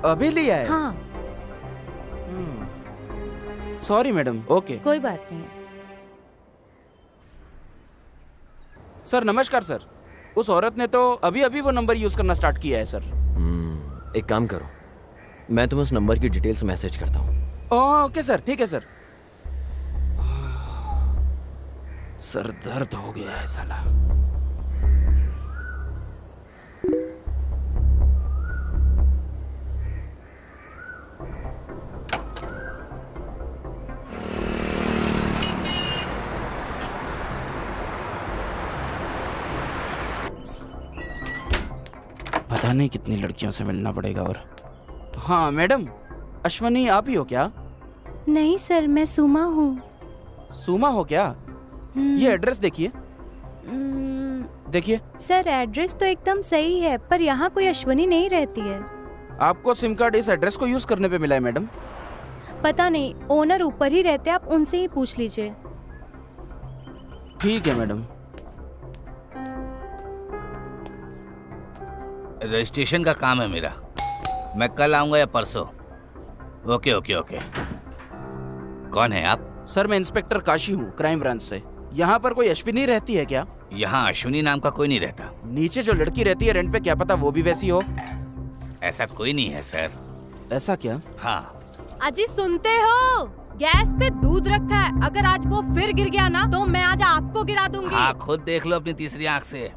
अभी लिया है? हाँ। Sorry madam. ओके, कोई बात नहीं। सर नमस्कार सर। उस औरत ने तो अभी अभी वो नंबर यूज करना स्टार्ट किया है सर। एक काम करो, मैं तुम्हें उस नंबर की डिटेल्स मैसेज करता हूँ। ओके सर, ठीक है सर। सर दर्द हो गया है साला। पता नहीं कितनी लड़कियों से मिलना पड़ेगा। और हाँ मैडम, अश्वनी आप ही हो क्या? नहीं सर, मैं सुमा हूँ। सुमा हो क्या? ये एड्रेस देखिए। देखिए सर, एड्रेस तो एकदम सही है, पर यहाँ कोई अश्वनी नहीं रहती है। आपको सिम कार्ड इस एड्रेस को यूज करने पे मिला है मैडम? पता नहीं, ओनर ऊपर ही रहते, आप उनसे ही पूछ लीजिए। ठीक है मैडम। रजिस्ट्रेशन का काम है मेरा, मैं कल आऊंगा या परसों। Okay okay okay. कौन है आप? सर मैं इंस्पेक्टर काशी हूँ, क्राइम ब्रांच से। यहाँ पर कोई अश्विनी रहती है क्या? यहाँ अश्विनी नाम का कोई नहीं रहता। नीचे जो लड़की रहती है रेंट पे, क्या पता वो भी वैसी हो? ऐसा कोई नहीं है सर। ऐसा क्या? हाँ। अजी सुनते हो? गैस पे दूध रखा है, अगर आज वो फिर गिर गया ना तो मैं आज आपको गिरा दूंगी। हाँ, खुद देख लो अपनी तीसरी आंख से।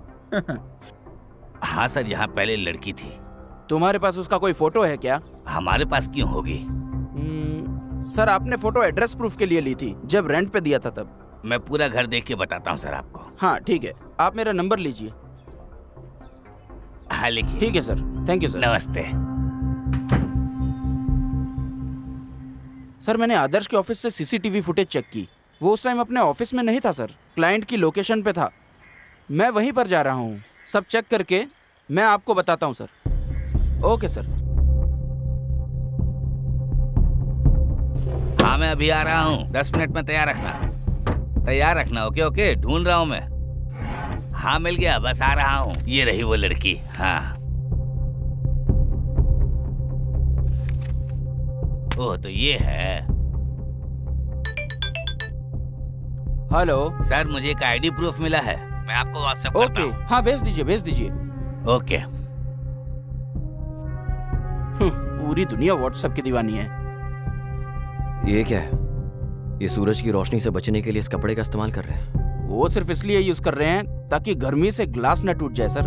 हाँ सर, यहाँ पहले लड़की थी। तुम्हारे पास उसका कोई फोटो है क्या? हमारे पास क्यों होगी? सर आपने फोटो एड्रेस प्रूफ के लिए ली थी, जब रेंट पे दिया था तब। मैं पूरा घर देख के बताता हूँ सर आपको। हाँ ठीक है, आप मेरा नंबर लीजिए। हाँ लिखिए। ठीक है सर, थैंक यू सर। नमस्ते। सर मैंने आदर्श के ऑफिस से सीसीटीवी फुटेज चेक की, वो उस टाइम अपने ऑफिस में नहीं था सर, क्लाइंट की लोकेशन पे था। मैं वहीं पर जा रहा हूँ, सब चेक करके मैं आपको बताता हूँ सर। Okay sir. हाँ मैं अभी आ रहा हूँ, 10 मिनट में तैयार रखना। ओके ओके, ढूंढ रहा हूँ मैं। हाँ मिल गया, बस आ रहा हूँ। ये रही वो लड़की। हाँ। ओह तो ये है। हेलो सर, मुझे एक आईडी प्रूफ मिला है, मैं आपको व्हाट्सएप करता हूँ। हाँ भेज दीजिए। ओके। पूरी दुनिया व्हाट्सएप की दीवानी है। ये क्या है? ये सूरज की रोशनी से बचने के लिए इस कपड़े का इस्तेमाल कर रहे हैं। वो सिर्फ इसलिए यूज कर रहे हैं ताकि गर्मी से ग्लास न टूट जाए सर।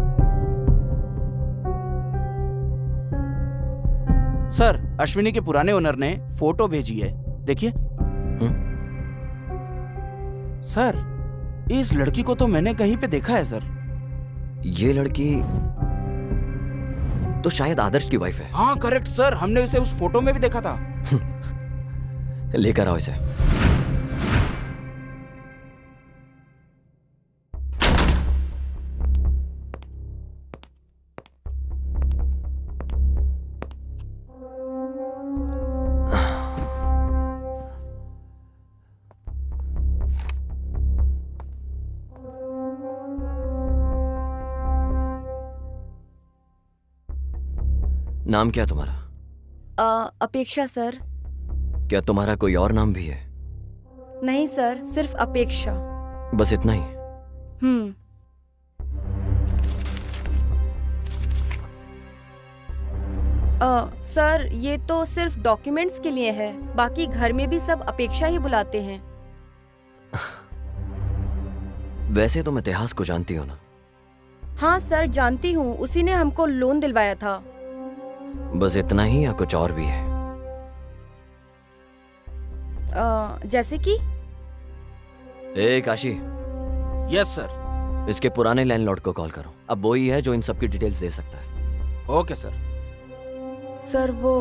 सर अश्विनी के पुराने ओनर ने फोटो भेजी है, देखिए। सर इस लड़की को तो मैंने कहीं पे देखा है सर। ये लड़की तो शायद आदर्श की वाइफ है। हाँ करेक्ट सर, हमने इसे उस फोटो में भी देखा था। लेकर आओ इसे। नाम क्या तुम्हारा? अपेक्षा सर। क्या तुम्हारा कोई और नाम भी है? नहीं सर, सिर्फ अपेक्षा। बस इतना ही? सर ये तो सिर्फ डॉक्यूमेंट्स के लिए है, बाकी घर में भी सब अपेक्षा ही बुलाते हैं। वैसे तुम इतिहास को जानती हो ना? हाँ सर जानती हूँ, उसी ने हमको लोन दिलवाया था। बस इतना ही या कुछ और भी है? जैसे कि? ए काशी। Yes sir. इसके पुराने लैंडलॉर्ड को कॉल करो, अब वो ही है जो इन सब की डिटेल्स दे सकता है। Okay sir. सर वो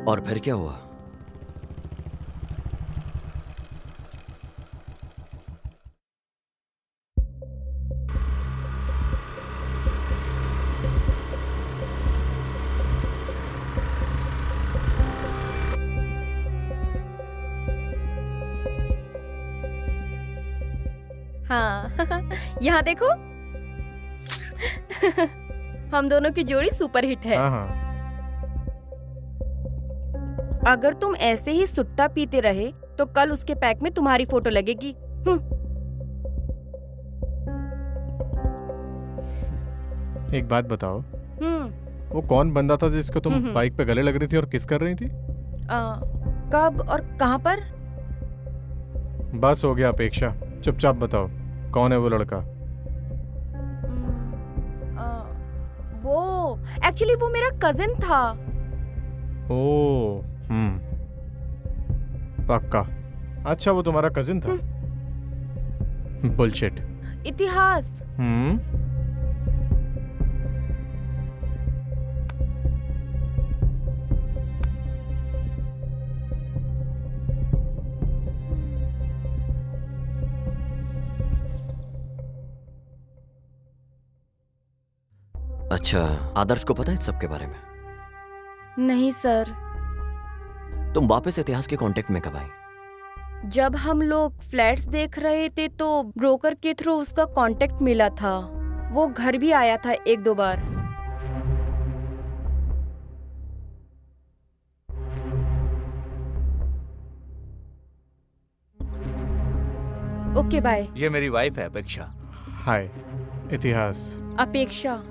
और फिर क्या हुआ? हाँ यहाँ देखो हम दोनों की जोड़ी सुपर हिट है। हाँ हाँ। अगर तुम ऐसे ही सुट्टा पीते रहे तो कल उसके पैक में तुम्हारी फोटो लगेगी। एक बात बताओ, वो कौन बंदा था जिसको तुम बाइक पे गले लग रही थी और किस कर रही थी? कब और कहाँ पर? बस हो गया अपेक्षा, चुपचाप बताओ कौन है वो लड़का? वो एक्चुअली वो मेरा कजिन था। ओ, पक्का। अच्छा, वो तुम्हारा कजिन था? बुलशिट। इतिहास। अच्छा, आदर्श को पता है सबके बारे में? नहीं सर। तुम वापस इतिहास के कांटेक्ट में कब आई? जब हम लोग फ्लैट्स देख रहे थे तो ब्रोकर के थ्रू उसका कांटेक्ट मिला था। वो घर भी आया था 1-2 बार। Okay bye. ये मेरी वाइफ है अपेक्षा। हाय इतिहास। अपेक्षा।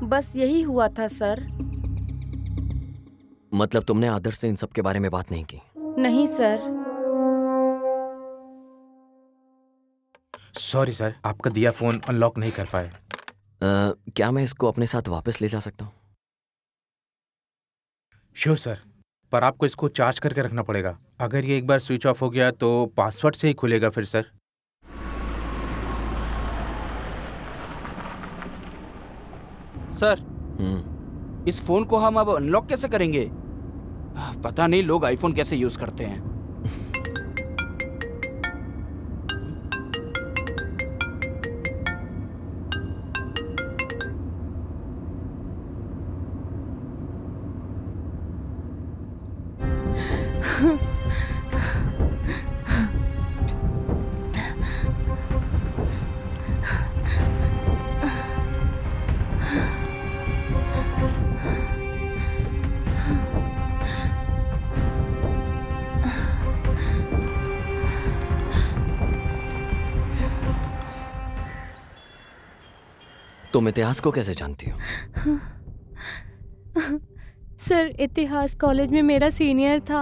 बस यही हुआ था सर। मतलब तुमने आदर्श से इन सब के बारे में बात नहीं की? नहीं सर। सॉरी सर, आपका दिया फोन अनलॉक नहीं कर पाए। क्या मैं इसको अपने साथ वापस ले जा सकता हूँ? श्योर सर, पर आपको इसको चार्ज करके रखना पड़ेगा। अगर ये एक बार स्विच ऑफ हो गया तो पासवर्ड से ही खुलेगा फिर सर। सर, इस फोन को हम अब अनलॉक कैसे करेंगे? पता नहीं लोग आईफोन कैसे यूज करते हैं। तुम इतिहास को कैसे जानती हो? सर, इतिहास कॉलेज में मेरा सीनियर था।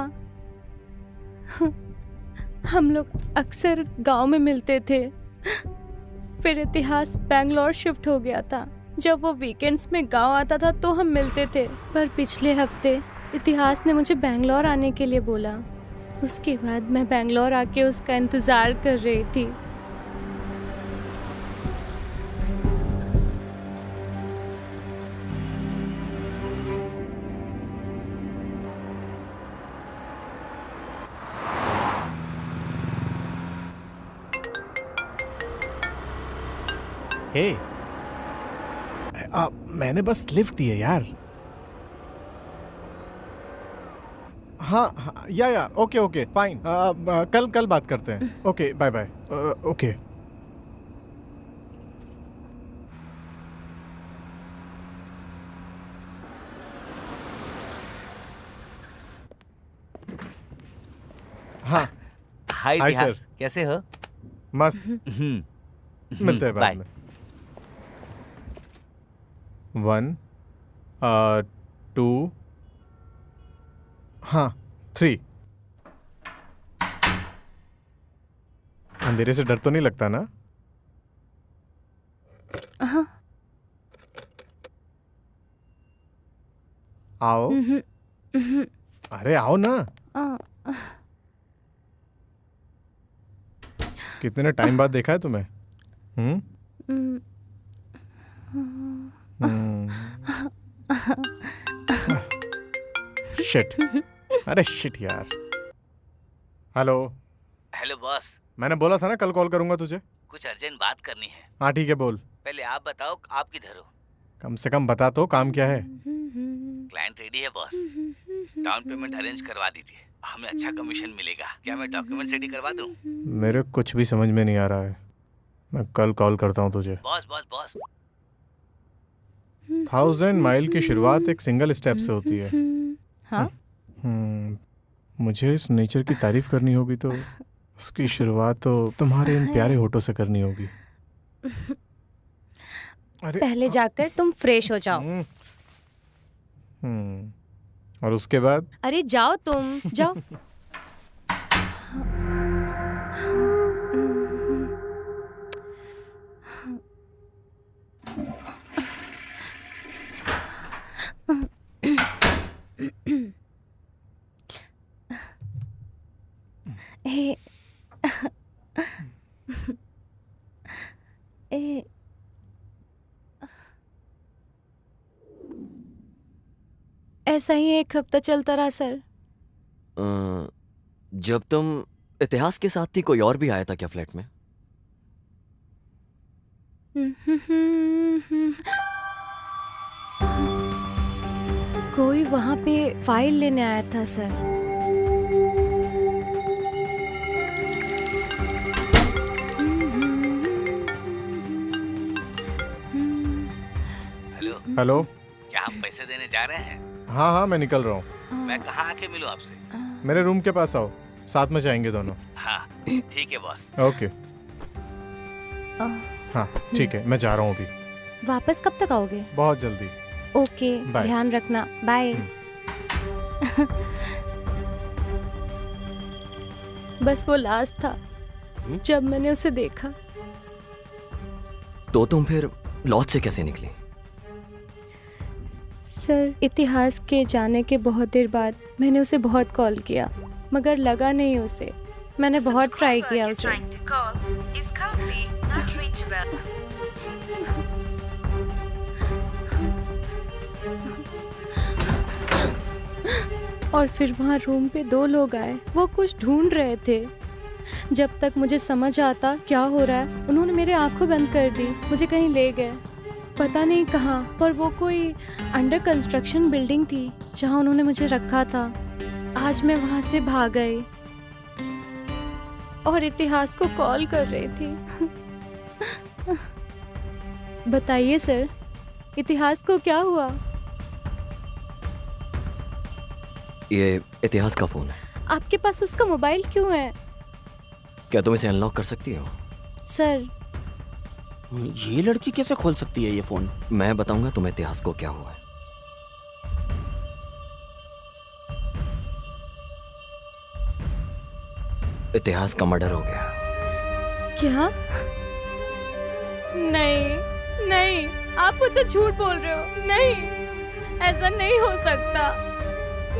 हम लोग अक्सर गांव में मिलते थे। फिर इतिहास बैंगलोर शिफ्ट हो गया था। जब वो वीकेंड्स में गांव आता था तो हम मिलते थे। पर पिछले हफ्ते इतिहास ने मुझे बैंगलोर आने के लिए बोला। उसके बाद मैं बैंगलोर आके उसका इंतज़ार कर रही थी। हे, मैंने बस लिफ्ट दी है यार। हाँ, या ओके फाइन। कल बात करते हैं। Okay bye bye. ओके। हाँ हाय इतिहास, कैसे हो? मस्त। मिलते हैं बाद में। 1 2 हाँ 3। अंधेरे से डर तो नहीं लगता ना? हाँ। आओ। अरे आओ ना। कितने टाइम बाद देखा है तुम्हें? शिट। अरे शिट यार। हेलो। Hello boss. मैंने बोला था ना कल कॉल करूंगा तुझे। कुछ अर्जेंट बात करनी है। हाँ ठीक है, बोल। पहले आप बताओ, आप किधर हो? कम से कम बता तो काम क्या है। क्लाइंट रेडी है बॉस। डाउन पेमेंट अरेंज करवा दीजिए, हमें अच्छा कमीशन मिलेगा। क्या मैं डॉक्यूमेंट रेडी करवा दूं? मेरे कुछ भी समझ में नहीं आ रहा है। मैं कल कॉल करता हूँ तुझे। Boss boss boss. 1000 माइल की शुरुआत एक सिंगल स्टेप से होती है। हाँ मुझे इस नेचर की तारीफ करनी होगी तो उसकी शुरुआत तो तुम्हारे इन प्यारे होठों से करनी होगी। अरे पहले जाकर तुम फ्रेश हो जाओ। और उसके बाद? अरे जाओ तुम जाओ। ए, ए, ऐसा ही 1 हफ्ता चलता रहा सर। जब तुम इतिहास के साथ थी कोई और भी आया था क्या फ्लैट में? कोई वहाँ पे फाइल लेने आया था सर। हेलो, क्या आप पैसे देने जा रहे हैं? हाँ मैं निकल रहा हूँ। मैं कहाँ आके मिलूँ आपसे? मेरे रूम के पास आओ, साथ में जाएंगे दोनों। हाँ ठीक है बॉस। ओके। हाँ ठीक है, मैं जा रहा हूँ अभी। वापस कब तक आओगे? बहुत जल्दी। Okay, bye. ध्यान रखना। बाय। बस वो लास्ट था जब मैंने उसे देखा। तो तुम फिर लॉज से कैसे निकली? सर, इतिहास के जाने के बहुत देर बाद मैंने उसे बहुत कॉल किया मगर लगा नहीं उसे। मैंने बहुत ट्राई किया उसे। Trying to call is currently not reachable. और फिर वहाँ रूम पे 2 लोग आए। वो कुछ ढूंढ रहे थे। जब तक मुझे समझ आता क्या हो रहा है, उन्होंने मेरे आंखें बंद कर दी। मुझे कहीं ले गए, पता नहीं कहाँ, पर वो कोई अंडर कंस्ट्रक्शन बिल्डिंग थी जहाँ उन्होंने मुझे रखा था। आज मैं वहाँ से भाग गई और इतिहास को कॉल कर रही थी। बताइए सर, इतिहास को क्या हुआ? ये इतिहास का फोन है। आपके पास उसका मोबाइल क्यों है? क्या तुम इसे अनलॉक कर सकती हो? सर, ये लड़की कैसे खोल सकती है ये फोन? मैं बताऊंगा तुम्हें इतिहास को क्या हुआ है। इतिहास का मर्डर हो गया। क्या? नहीं नहीं, आप मुझसे झूठ बोल रहे हो। नहीं, ऐसा नहीं हो सकता।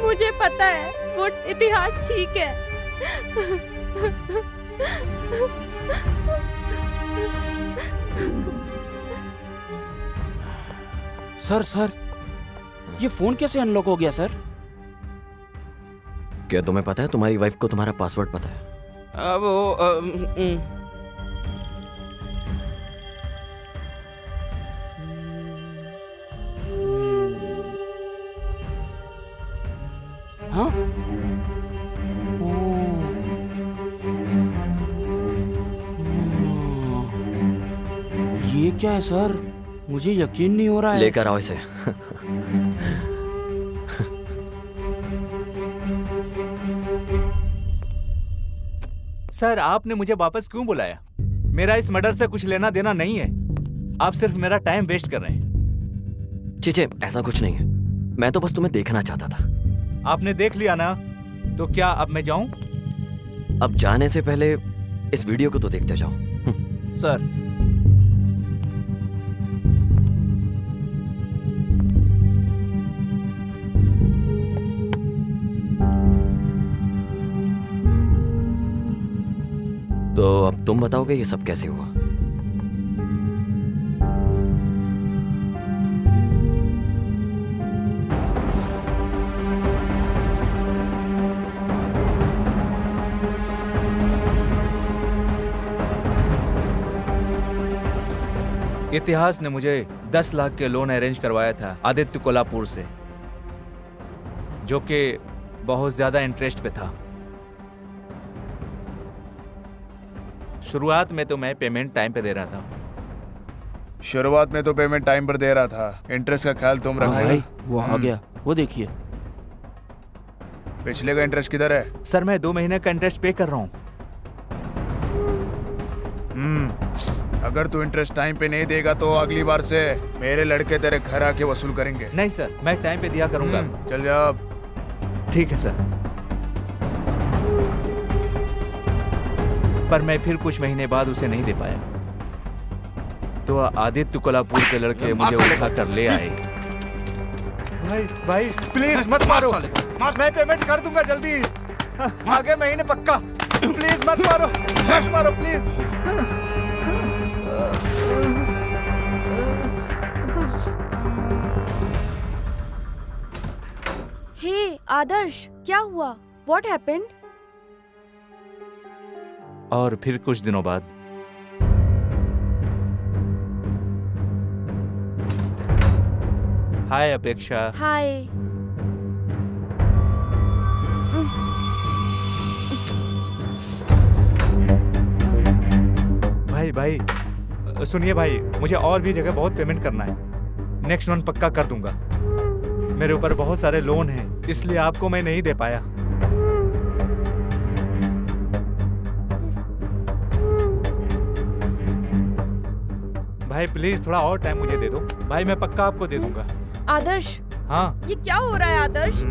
मुझे पता है वो इतिहास ठीक है। सर, ये फोन कैसे अनलॉक हो गया सर? क्या तुम्हें पता है तुम्हारी वाइफ को तुम्हारा पासवर्ड पता है? हाँ? ये क्या है सर? मुझे यकीन नहीं हो रहा है। लेकर आओ इसे। सर आपने मुझे वापस क्यों बुलाया? मेरा इस मर्डर से कुछ लेना देना नहीं है। आप सिर्फ मेरा टाइम वेस्ट कर रहे हैं। चीचे, ऐसा कुछ नहीं है। मैं तो बस तुम्हें देखना चाहता था। आपने देख लिया ना, तो क्या अब मैं जाऊं? अब जाने से पहले इस वीडियो को तो देखते जाओ। सर, तो अब तुम बताओगे ये सब कैसे हुआ? इतिहास ने मुझे 10 लाख के लोन अरेंज करवाया था आदित्य कोल्हापुर से, जो कि बहुत ज्यादा इंटरेस्ट पे था। शुरुआत में तो मैं पेमेंट टाइम पे दे रहा था, शुरुआत में तो पेमेंट टाइम पर दे रहा था, इंटरेस्ट का ख्याल तुम रखना। भाई वो आ गया, वो देखिए। पिछले का इंटरेस्ट किधर है? सर मैं 2 महीने का इंटरेस्ट पे कर रहा हूँ। अगर तू इंटरेस्ट टाइम पे नहीं देगा तो अगली बार से मेरे लड़के तेरे घर आके वसूल करेंगे। नहीं सर, मैं टाइम पे दिया करूंगा। चल जा। ठीक है सर। पर मैं फिर कुछ महीने बाद उसे नहीं दे पाया, तो आदित्य कोल्हापुर के लड़के मुझे उठा कर ले आए। भाई भाई प्लीज मत मारो, मैं पेमेंट कर दूंगा जल्दी, आगे महीने पक्का। प्लीज मत मारो प्लीज। हे आदर्श, क्या हुआ? What happened? और फिर कुछ दिनों बाद हाय अपेक्षा। हाय। भाई सुनिए भाई, मुझे और भी जगह बहुत पेमेंट करना है। नेक्स्ट मंथ पक्का कर दूंगा। मेरे ऊपर बहुत सारे लोन हैं, इसलिए आपको मैं नहीं दे पाया। भाई प्लीज थोड़ा और टाइम मुझे दे दो भाई, मैं पक्का आपको दे दूंगा। आदर्श, हाँ ये क्या हो रहा है आदर्श?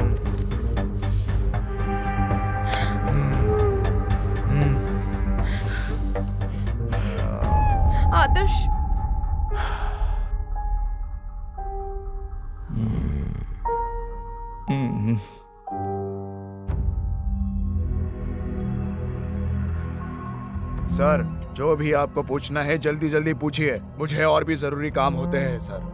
आदर्श, सर जो भी आपको पूछना है जल्दी जल्दी पूछिए, मुझे और भी जरूरी काम होते हैं सर।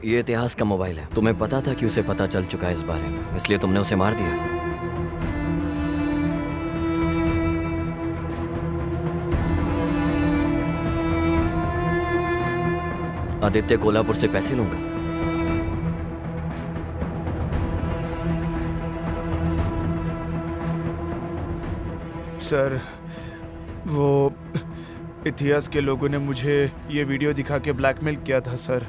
ये इतिहास का मोबाइल है। तुम्हें पता था कि उसे पता चल चुका है इस बारे में, इसलिए तुमने उसे मार दिया। आदित्य कोल्हापुर से पैसे लूंगा। सर वो इतिहास के लोगों ने मुझे ये वीडियो दिखा के ब्लैकमेल किया था सर।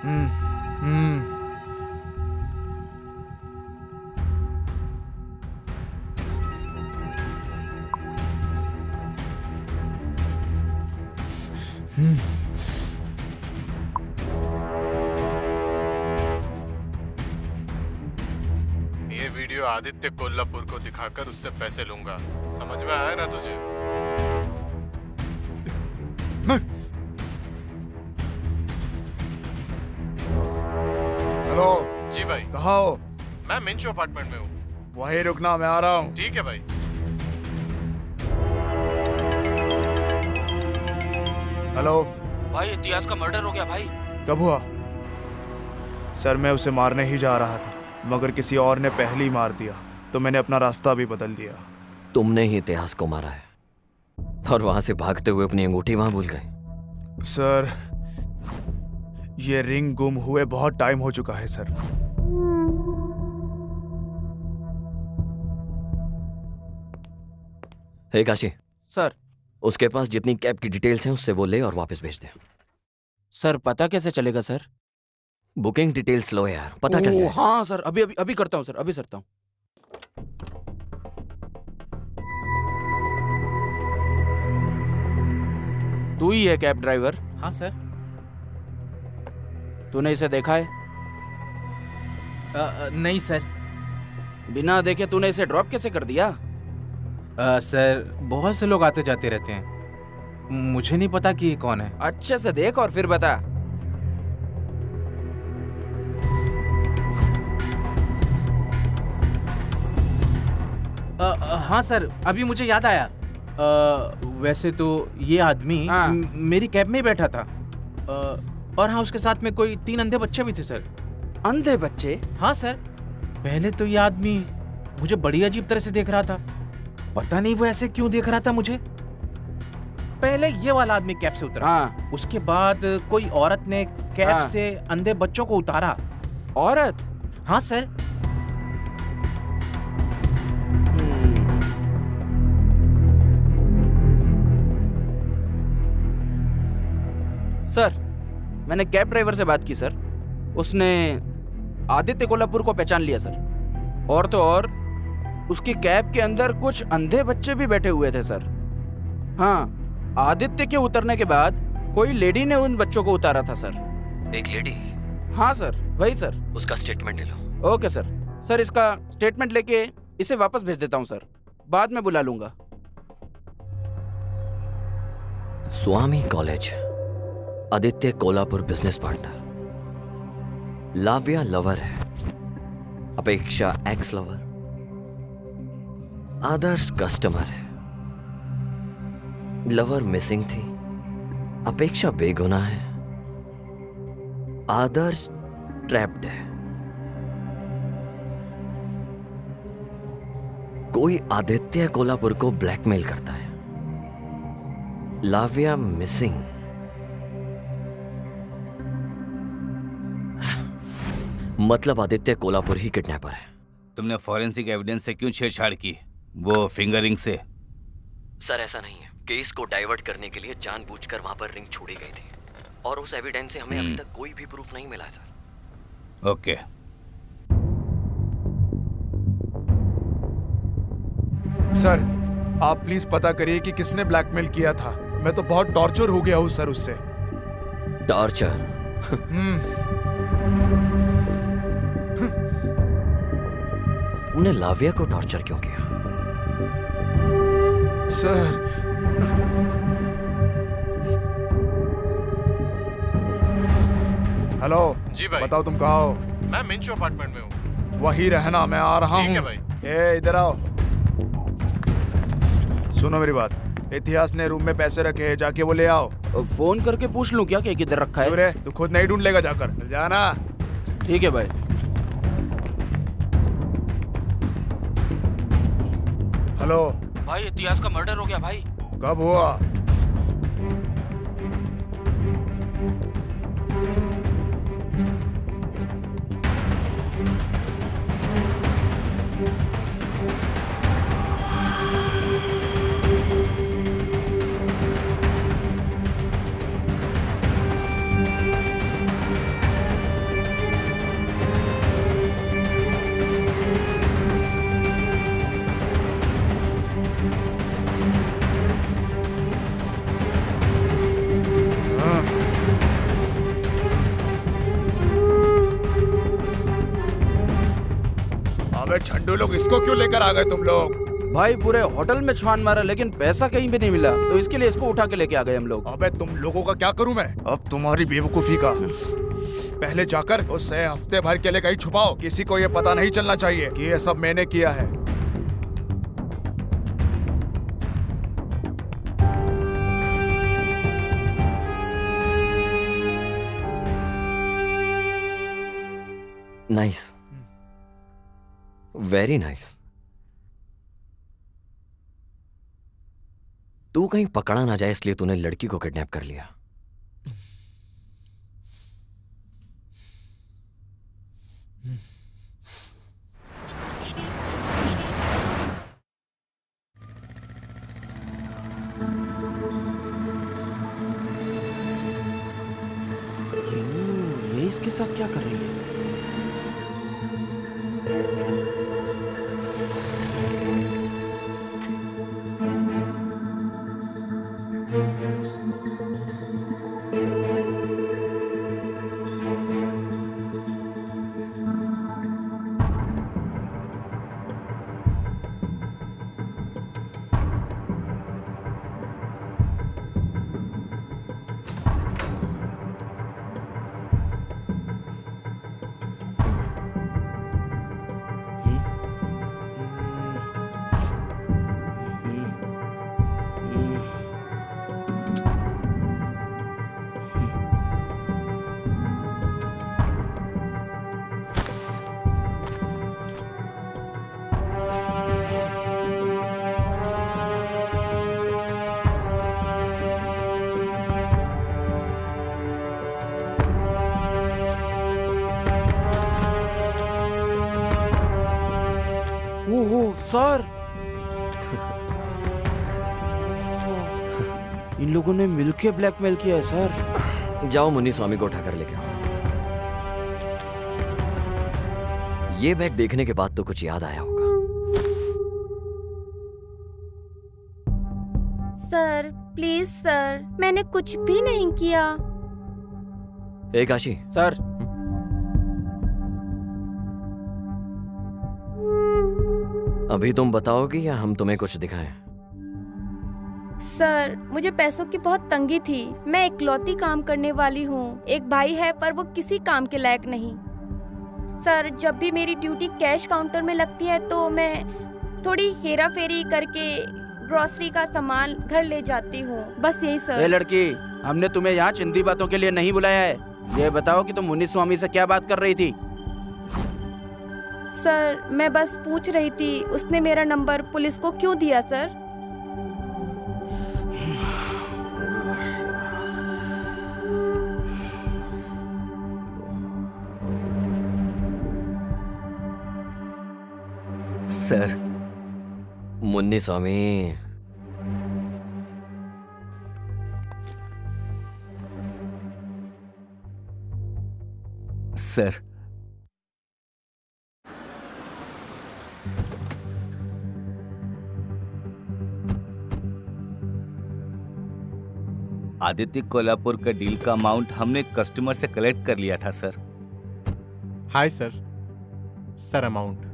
ये वीडियो आदित्य कोल्हापुर को दिखाकर उससे पैसे लूंगा, समझ में आया ना तुझे? हेलो जी भाई। कहाँ हो? मैं मिंचू अपार्टमेंट में हूँ। वहीं रुकना, मैं आ रहा हूँ। ठीक है भाई। हेलो भाई इतिहास का मर्डर हो गया भाई। कब हुआ? सर मैं उसे मारने ही जा रहा था, मगर किसी और ने पहले ही मार दिया, तो मैंने अपना रास्ता भी बदल दिया। तुमने ही इतिहास को मारा है और वहां से भागते हुए अपनी अंगूठी वहां भूल गए। सर ये रिंग गुम हुए बहुत टाइम हो चुका है सर। हे काशी, सर उसके पास जितनी कैब की डिटेल्स हैं उससे वो ले और वापस भेज दे। सर पता कैसे चलेगा सर? बुकिंग डिटेल्स लो यार, पता चल जाए। हाँ सर, अभी अभी अभी करता हूँ सर, अभी करता हूँ। तू ही है कैब ड्राइवर? हाँ सर। तूने इसे देखा है? नहीं सर। बिना देखे तूने इसे ड्रॉप कैसे कर दिया? सर बहुत से लोग आते जाते रहते हैं, मुझे नहीं पता कि ये कौन है। अच्छे से देख और फिर बता। हाँ सर, अभी मुझे याद आया। वैसे तो ये आदमी हाँ। मेरी कैब में ही बैठा था। और हाँ, उसके साथ में कोई 3 अंधे बच्चे भी थे सर। अंधे बच्चे? हाँ सर। पहले तो ये आदमी मुझे बड़ी अजीब तरह से देख रहा था, पता नहीं वो ऐसे क्यों देख रहा था मुझे। पहले ये वाला आदमी कैब से उतरा। हाँ। उसके बाद कोई औरत ने कैब हाँ। से अंधे बच्चों को उतारा। औरत? हाँ सर। सर मैंने कैब ड्राइवर से बात की सर, उसने आदित्य कोल्हापुर को पहचान लिया सर। और तो और उसकी कैब के अंदर कुछ अंधे बच्चे भी बैठे हुए थे सर। हाँ, आदित्य के उतरने के बाद कोई लेडी ने उन बच्चों को उतारा था सर। एक लेडी? हाँ सर, वही सर। उसका स्टेटमेंट ले लो। Okay sir. सर इसका स्टेटमेंट लेके इसे वापस भेज देता हूँ सर, बाद में बुला लूंगा। Swami college, Aditya Kolhapur business partner, Lavya lover है, Apeksha ex lover, Adarsh customer है, लवर मिसिंग थी, अपेक्षा बेगुनाह है, आदर्श ट्रैप्ड है, कोई आदित्य कोल्हापुर को ब्लैकमेल करता है, लाव्या मिसिंग, मतलब आदित्य कोल्हापुर ही किडनैपर है। तुमने फॉरेंसिक एविडेंस से क्यों छेड़छाड़ की? वो फिंगरिंग से? सर ऐसा नहीं है, केस को डाइवर्ट करने के लिए जानबूझकर वहां पर रिंग छोड़ी गई थी और उस एविडेंस से हमें अभी तक कोई भी प्रूफ नहीं मिला सर। ओके। सर आप प्लीज पता करिए कि किसने ब्लैकमेल किया था। मैं तो बहुत टॉर्चर हो गया हूँ सर उससे। टॉर्चर? तुमने लाव्या को टॉर्चर क्यों किया? सर हेलो जी भाई। बताओ तुम कहाँ हो? मैं मिंचू अपार्टमेंट में हूँ। वही रहना, मैं आ रहा हूँ। ठीक है भाई। ए इधर आओ, सुनो मेरी बात। इतिहास ने रूम में पैसे रखे हैं, जाके वो ले आओ। फोन करके पूछ लूं क्या कि किधर रखा है? अरे तू खुद नहीं ढूंढ लेगा, जाकर चल जाना। ठीक है भाई। हेलो भाई इतिहास का मर्डर हो गया भाई। कब हुआ? गोलू लोग इसको क्यों लेकर आ गए तुम लोग? भाई पूरे होटल में छान मारा लेकिन पैसा कहीं भी नहीं मिला, तो इसके लिए इसको उठा के लेके आ गए हम लोग। अबे तुम लोगों का क्या करूं मैं? अब तुम्हारी बेवकूफी का। पहले जाकर उसे हफ्ते भर के लिए कहीं छुपाओ, किसी को ये पता नहीं चलना चाहिए कि ये सब मैंने किया है। Nice, very nice. तू कहीं पकड़ा ना जाए इसलिए तूने लड़की को किडनैप कर लिया। ये इसके साथ क्या कर रही है? ओहो सर, इन लोगों ने मिलके ब्लैकमेल किया है सर। जाओ मुन्नी स्वामी को उठाकर लेके आओ। ये बैग देखने के बाद तो कुछ याद आया होगा। सर प्लीज सर, मैंने कुछ भी नहीं किया। ए काशी। सर अभी तुम बताओगे या हम तुम्हें कुछ दिखाएं? सर मुझे पैसों की बहुत तंगी थी। मैं इकलौती काम करने वाली हूँ। एक भाई है पर वो किसी काम के लायक नहीं। सर जब भी मेरी ड्यूटी कैश काउंटर में लगती है तो मैं थोड़ी हेरा फेरी करके ग्रोसरी का सामान घर ले जाती हूँ, बस यही सर। ए लड़की, हमने तुम्हें यहाँ चिंदी बातों के लिए नहीं बुलाया है। ये बताओ कि तुम मुन्नी स्वामी से क्या बात कर रही थी? सर मैं बस पूछ रही थी उसने मेरा नंबर पुलिस को क्यों दिया सर? सर मुन्नी स्वामी, सर आदित्य कोल्हापुर का डील का अमाउंट हमने कस्टमर से कलेक्ट कर लिया था sir. Hi sir, sir amount.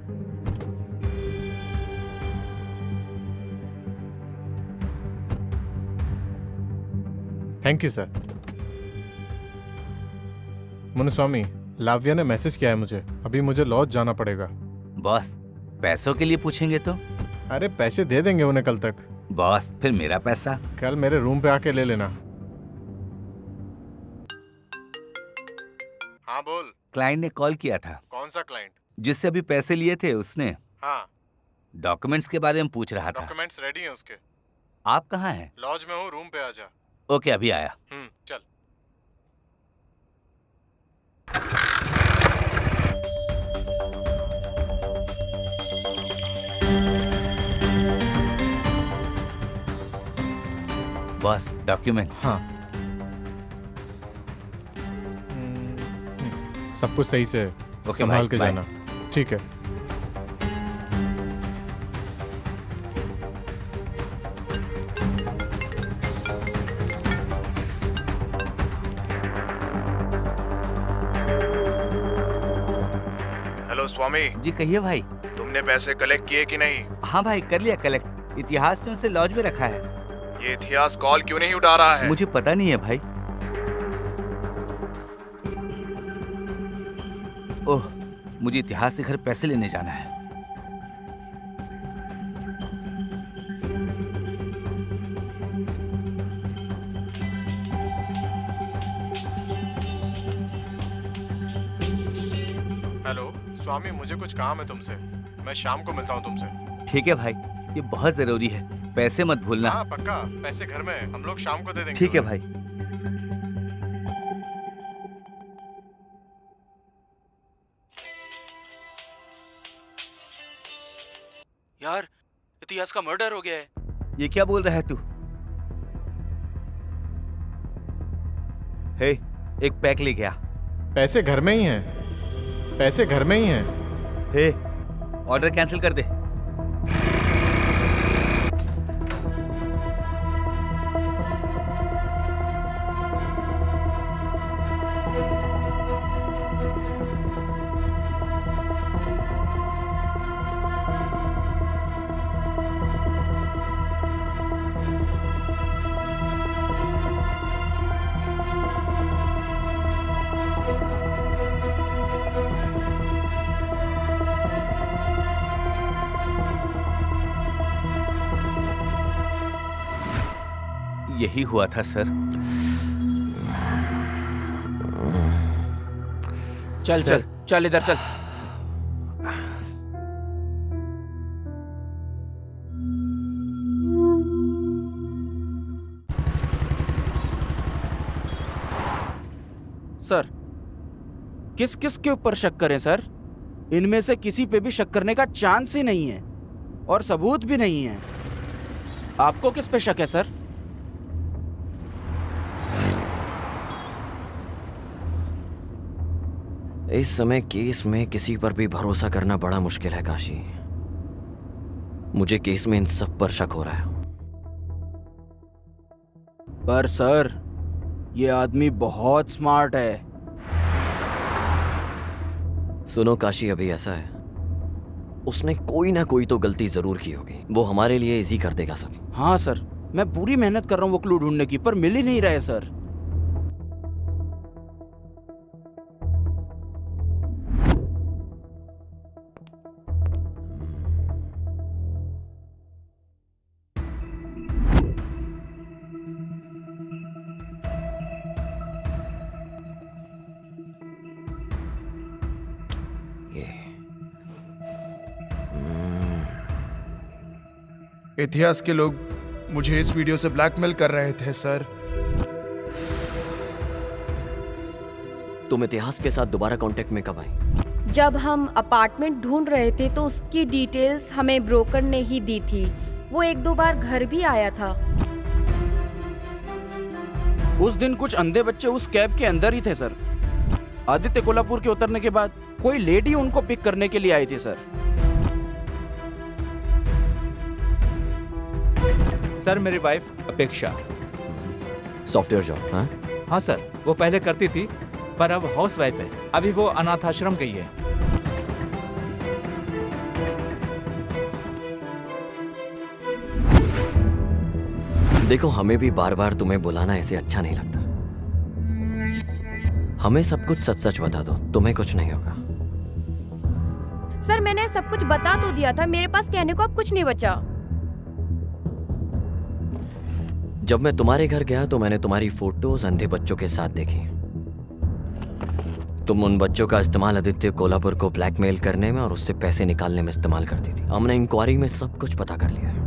Thank you sir. Munuswamy, Lavya ने मैसेज किया है मुझे, अभी मुझे लॉज जाना पड़ेगा। बॉस पैसों के लिए पूछेंगे तो? अरे पैसे दे देंगे उन्हें कल तक। बॉस फिर मेरा पैसा? कल मेरे रूम पे आके ले लेना। हाँ बोल। क्लाइंट ने कॉल किया था। कौन सा क्लाइंट? जिससे अभी पैसे लिए थे उसने। हाँ। डॉक्यूमेंट्स के बारे में पूछ रहा था। डॉक्यूमेंट्स रेडी हैं उसके। आप कहाँ हैं? लॉज में हूँ, रूम पे आ जा। ओके अभी आया। चल। Boss documents. हाँ सब कुछ सही से संभाल के जाना। ठीक है। हेलो स्वामी। जी कहिए भाई। तुम तुमने पैसे कलेक्ट किए कि नहीं? हाँ भाई, कर लिया कलेक्ट। इतिहास ने उसे लॉज में रखा है। ये इतिहास कॉल क्यों नहीं उठा रहा है? मुझे पता नहीं है भाई। ओह, मुझे इतिहास से घर पैसे लेने जाना है। हेलो स्वामी, मुझे कुछ काम है तुमसे। मैं शाम को मिलता हूँ तुमसे। ठीक है भाई, ये बहुत जरूरी है। पैसे मत भूलना। हाँ पक्का, पैसे घर में हम लोग शाम को दे देंगे। ठीक है भाई। यार, इतिहास का मर्डर हो गया है। ये क्या बोल रहा है तू? हे, एक पैक ले गया। पैसे घर में ही हैं। पैसे घर में ही हैं। हे, ऑर्डर कैंसिल कर दे। यही हुआ था सर। चल चल चल, इधर चल। सर, किस किस के ऊपर शक करें सर? इनमें से किसी पे भी शक करने का चांस ही नहीं है और सबूत भी नहीं है। आपको किस पे शक है सर? इस समय केस में किसी पर भी भरोसा करना बड़ा मुश्किल है काशी। मुझे केस में इन सब पर शक हो रहा है। पर सर, ये आदमी बहुत स्मार्ट है। सुनो काशी, अभी ऐसा है, उसने कोई ना कोई तो गलती जरूर की होगी। वो हमारे लिए इजी कर देगा सब। हाँ सर, मैं पूरी मेहनत कर रहा हूँ वो क्लू ढूंढने की, पर मिल ही नहीं रहे सर। इतिहास के लोग मुझे इस वीडियो से ब्लैकमेल कर रहे थे सर। तुम इतिहास के साथ दोबारा कांटेक्ट में कब आई? जब हम अपार्टमेंट ढूंढ रहे थे तो उसकी डिटेल्स हमें ब्रोकर ने ही दी थी। वो एक दो बार घर भी आया था। उस दिन कुछ अंधे बच्चे उस कैब के अंदर ही थे सर। आदित्य कोल्हापुर के उतरने के बाद कोई लेडी उनको पिक करने के लिए आई थी सर। सर, मेरी वाइफ अपेक्षा। Software job? हाँ हाँ सर, वो पहले करती थी पर अब हाउस वाइफ है। अभी वो अनाथ आश्रम गई है। देखो, हमें भी बार बार तुम्हें बुलाना ऐसे अच्छा नहीं लगता। हमें सब कुछ सच सच बता दो, तुम्हें कुछ नहीं होगा। सर, मैंने सब कुछ बता तो दिया था। मेरे पास कहने को अब कुछ नहीं बचा। जब मैं तुम्हारे घर गया तो मैंने तुम्हारी फोटोज अंधे बच्चों के साथ देखी। तुम उन बच्चों का इस्तेमाल आदित्य कोल्हापुर को ब्लैकमेल करने में और उससे पैसे निकालने में इस्तेमाल करती थी। हमने इंक्वायरी में सब कुछ पता कर लिया है।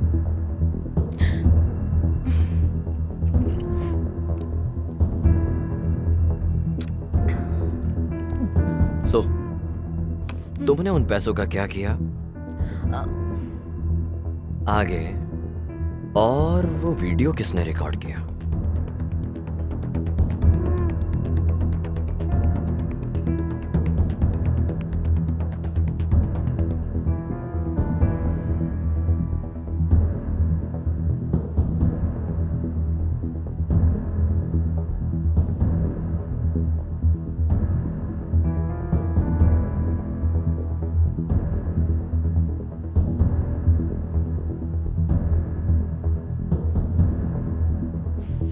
तुमने उन पैसों का क्या किया आगे, और वो वीडियो किसने रिकॉर्ड किया?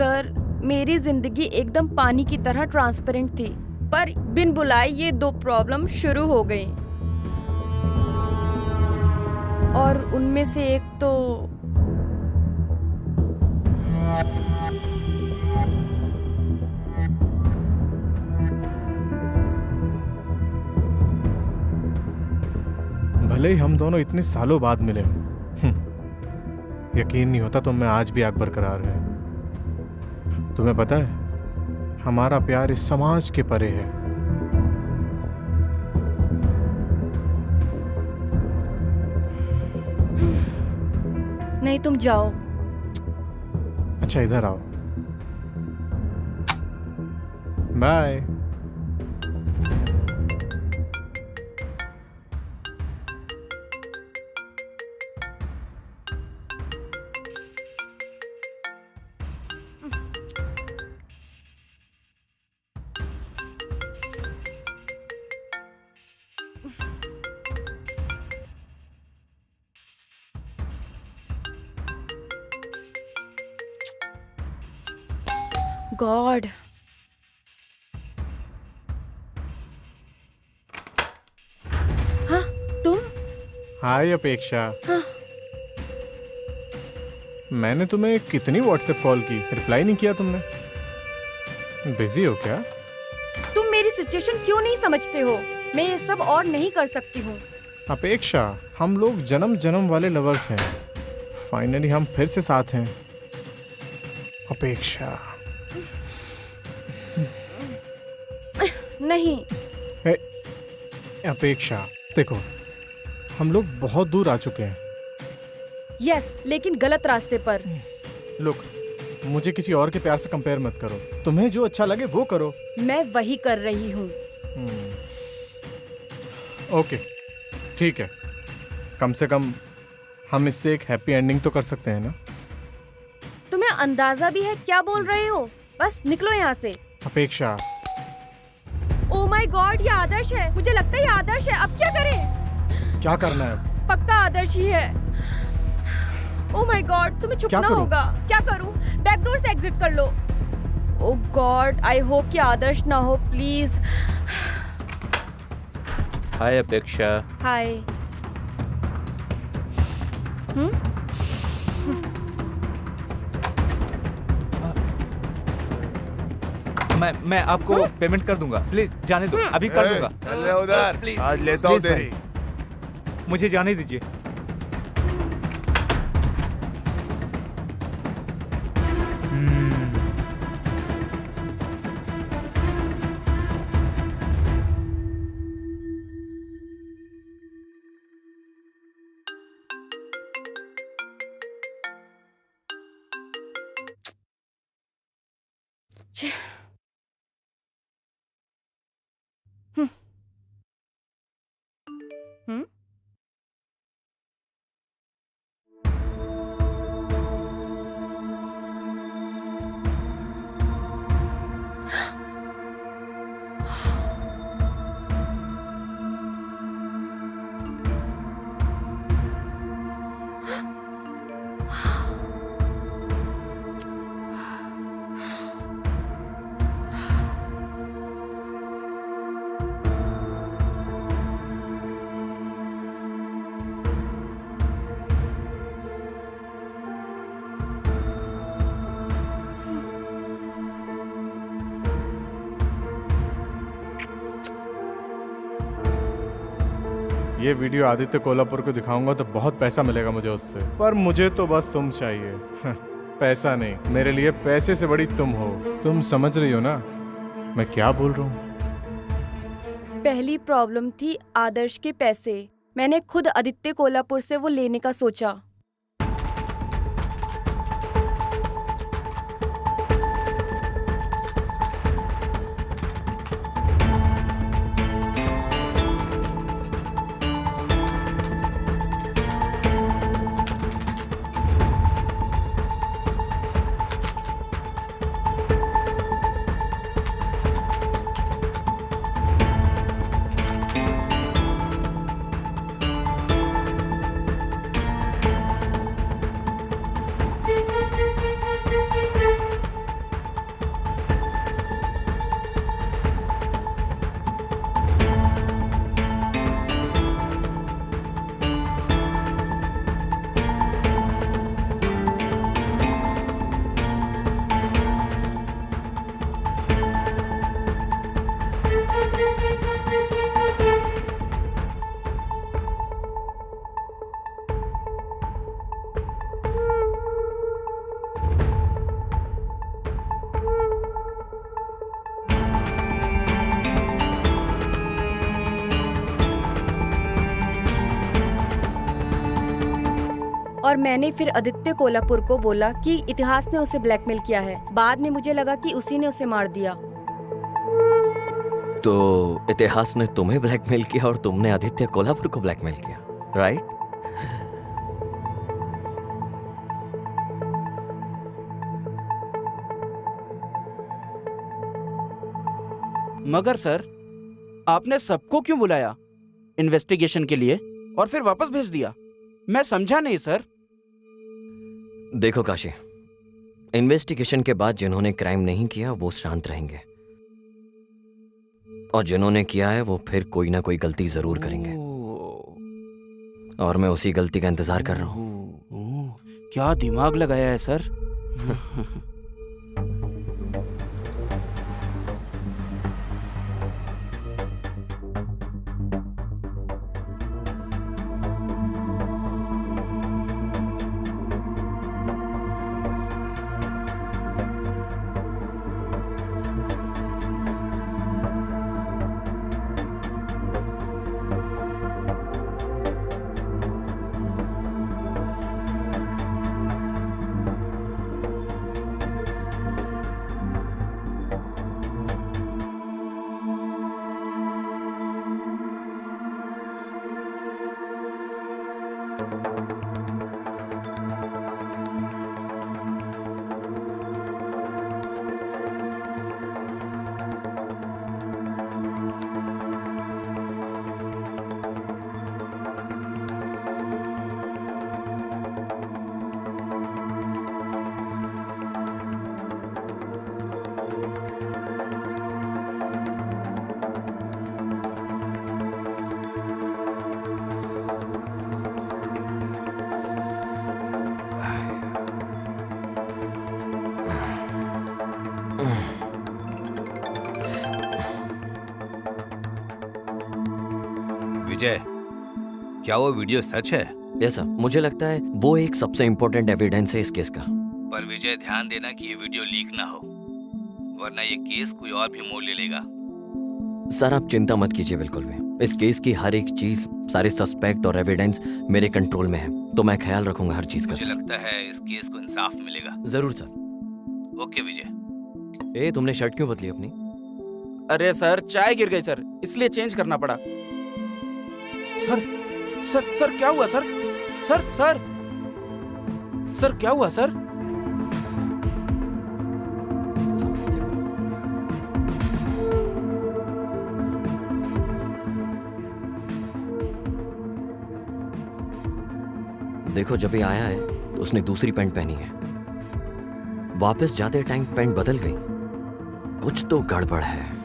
सर, मेरी जिंदगी एकदम पानी की तरह ट्रांसपेरेंट थी, पर बिन बुलाए ये 2 प्रॉब्लम शुरू हो गई। और उनमें से एक तो भले ही हम दोनों इतने सालों बाद मिले हों, यकीन नहीं होता तुम में आज भी आग बरकरार है। तुम्हें पता है, हमारा प्यार इस समाज के परे है। नहीं, तुम जाओ। अच्छा, इधर आओ। बाय। गॉड, हाँ तुम? हाय अपेक्षा। मैंने तुम्हें कितनी व्हाट्सएप कॉल की, रिप्लाई नहीं किया तुमने। बिजी हो क्या? तुम मेरी सिचुएशन क्यों नहीं समझते हो? मैं ये सब और नहीं कर सकती हूँ। अपेक्षा, हम लोग जन्म जन्म वाले लवर्स हैं। फाइनली हम फिर से साथ हैं। अपेक्षा। नहीं। अपेक्षा, देखो, हम लोग बहुत दूर आ चुके हैं। यस, लेकिन गलत रास्ते पर। लुक, मुझे किसी और के प्यार से कंपेयर मत करो। तुम्हें जो अच्छा लगे वो करो। मैं वही कर रही हूँ। ओके, ठीक है। कम से कम हम इससे एक हैप्पी एंडिंग तो कर सकते हैं ना? तुम्हें अंदाजा भी है क्या बोल रहे हो? बस निकलो यहाँ से। अपेक्षा। ओह माय गॉड, ये आदर्श है। मुझे लगता है ये आदर्श है। अब क्या करें? क्या करना है अब? पक्का आदर्श ही है। ओह माय गॉड, तुम्हें छुपना होगा। क्या करूं? बैकडोर से एग्जिट कर लो। ओह गॉड, आई होप कि आदर्श ना हो, प्लीज। हाय अपेक्षा। हाय। मैं आपको पेमेंट कर दूंगा, प्लीज जाने दो, अभी कर दूंगा। चल उधर, प्लीज आज लेता हूँ तेरी। मुझे जाने दीजिए। ये वीडियो आदित्य कोल्हापुर को दिखाऊंगा तो बहुत पैसा मिलेगा मुझे उससे, पर मुझे तो बस तुम चाहिए। पैसा नहीं, मेरे लिए पैसे से बड़ी तुम हो। तुम समझ रही हो ना मैं क्या बोल रहा हूँ? पहली प्रॉब्लम थी आदर्श के पैसे। मैंने खुद आदित्य कोल्हापुर से वो लेने का सोचा। और मैंने फिर आदित्य कोल्हापुर को बोला कि इतिहास ने उसे ब्लैकमेल किया है। बाद में मुझे लगा कि उसी ने उसे मार दिया। तो इतिहास ने तुम्हें ब्लैकमेल किया और तुमने आदित्य कोल्हापुर को ब्लैकमेल किया, राइट? मगर सर, आपने सबको क्यों बुलाया इन्वेस्टिगेशन के लिए और फिर वापस भेज दिया? मैं समझा नहीं सर। देखो काशी, इन्वेस्टिगेशन के बाद जिन्होंने क्राइम नहीं किया वो शांत रहेंगे, और जिन्होंने किया है वो फिर कोई ना कोई गलती जरूर करेंगे, और मैं उसी गलती का इंतजार कर रहा हूं। क्या दिमाग लगाया है सर। विजय, क्या वो वीडियो सच है? ऐसा मुझे लगता है वो एक सबसे इंपॉर्टेंट एविडेंस है इस केस का। पर विजय, ध्यान देना कि ये वीडियो लीक ना हो, वरना ये केस कोई और भी मोड़ ले लेगा। सर आप चिंता मत कीजिए बिल्कुल भी। इस केस की हर एक चीज, सारे सस्पेक्ट और एविडेंस मेरे कंट्रोल में है, तो मैं ख्याल रखूंगा हर चीज का। मुझे लगता है इस केस को इंसाफ मिलेगा। जरूर सर। ओके विजय। ए तुमने शर्ट क्यों बदली अपनी? अरे सर, चाय गिर गई सर, इसलिए चेंज करना पड़ा। सर सर सर क्या हुआ सर? सर सर सर क्या हुआ सर? देखो जब ये आया है तो उसने दूसरी पैंट पहनी है, वापस जाते टाइम पैंट बदल गई, कुछ तो गड़बड़ है।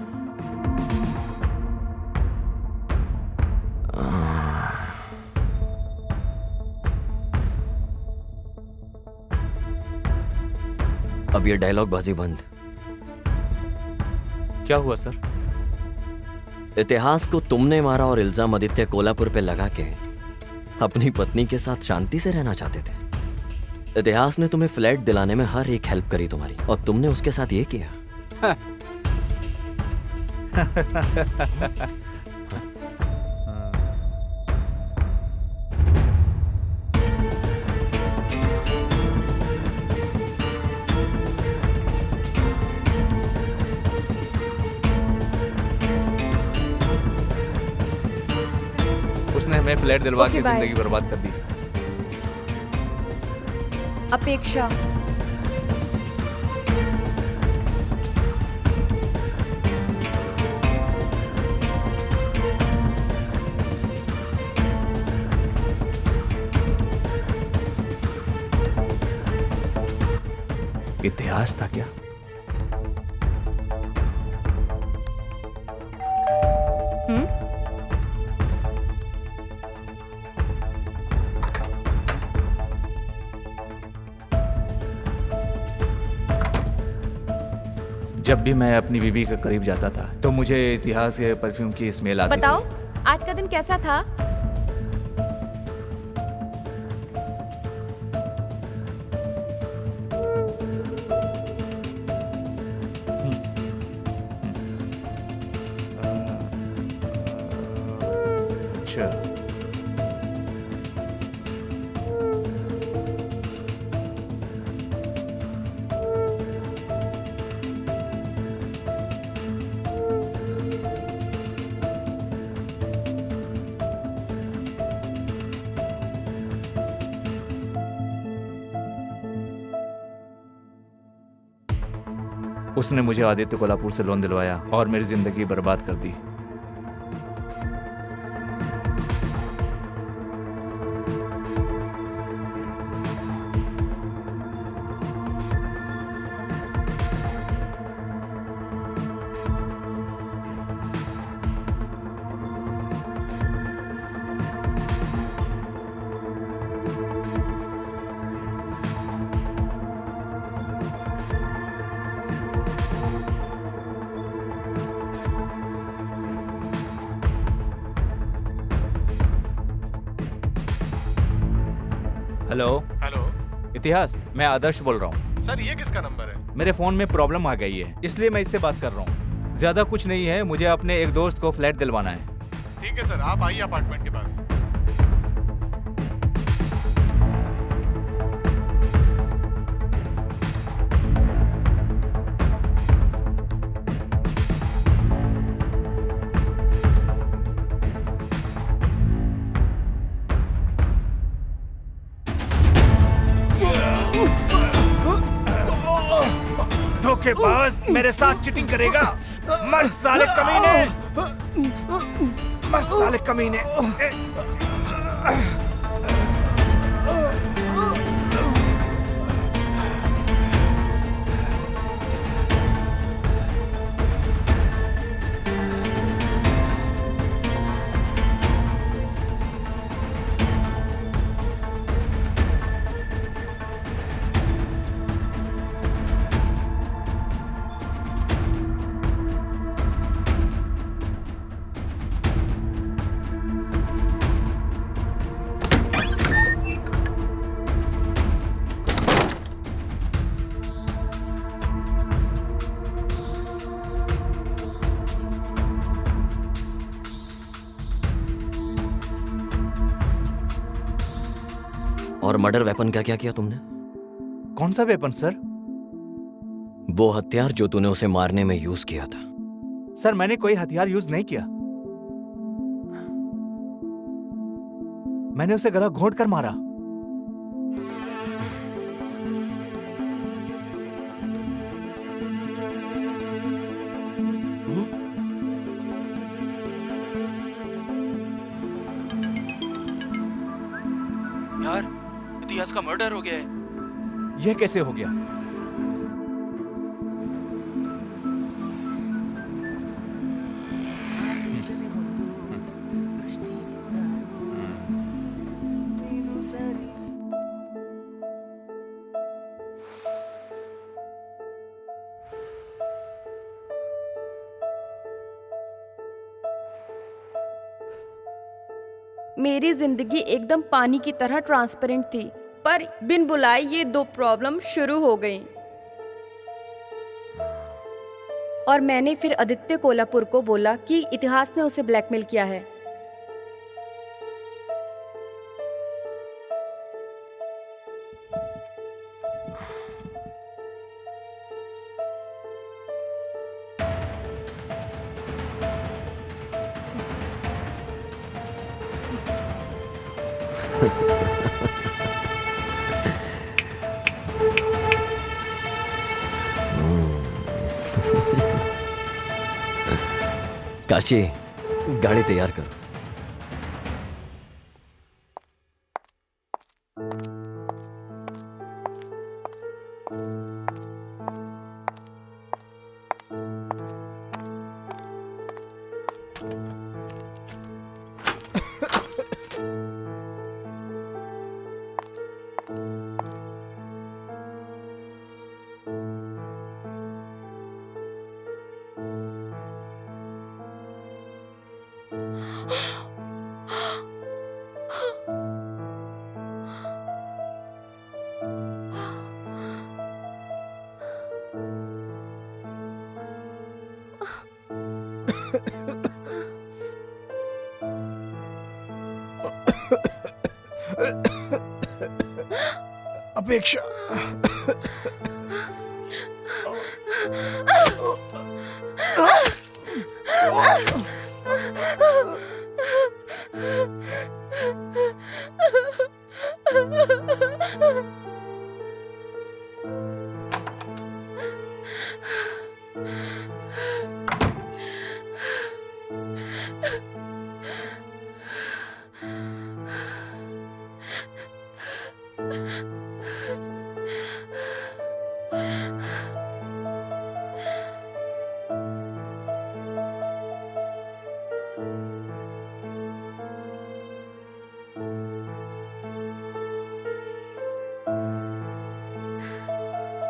अब ये डायलॉग बाजी बंद। क्या हुआ सर? इतिहास को तुमने मारा और इल्जाम आदित्य कोल्हापुर पे लगा के अपनी पत्नी के साथ शांति से रहना चाहते थे। इतिहास ने तुम्हें फ्लैट दिलाने में हर एक हेल्प करी तुम्हारी, और तुमने उसके साथ ये किया। उसने हमें फ्लैट दिलवा Okay, के bye. जिंदगी बर्बाद कर दी। अपेक्षा, इतिहास था क्या? जब भी मैं अपनी बीवी के करीब जाता था तो मुझे इतिहास के परफ्यूम की स्मेल आती बताओ आज का दिन कैसा था? थी। अच्छा, उसने मुझे आदित्य कोल्हापुर से लोन दिलवाया और मेरी जिंदगी बर्बाद कर दी। हेलो हेलो इतिहास, मैं आदर्श बोल रहा हूँ। सर, ये किसका नंबर है? मेरे फोन में प्रॉब्लम आ गई है, इसलिए मैं इससे बात कर रहा हूँ। ज्यादा कुछ नहीं है, मुझे अपने एक दोस्त को फ्लैट दिलवाना है। ठीक है सर, आप आइए अपार्टमेंट के पास। धोखेबाज, मेरे साथ चीटिंग करेगा? मर साले कमीने, मर साले कमीने। और मर्डर वेपन का क्या किया तुमने? कौन सा वेपन सर? वो हथियार जो तूने उसे मारने में यूज किया था। सर, मैंने कोई हथियार यूज नहीं किया। मैंने उसे गला घोंट कर मारा। यार, इतिहास का मर्डर हो गया है। यह कैसे हो गया? मेरी जिंदगी एकदम पानी की तरह ट्रांसपेरेंट थी, पर बिन बुलाए ये दो प्रॉब्लम शुरू हो गई। और मैंने फिर आदित्य कोल्हापुर को बोला कि इतिहास ने उसे ब्लैकमेल किया है। काशी, गाड़ी तैयार कर। अपेक्षा,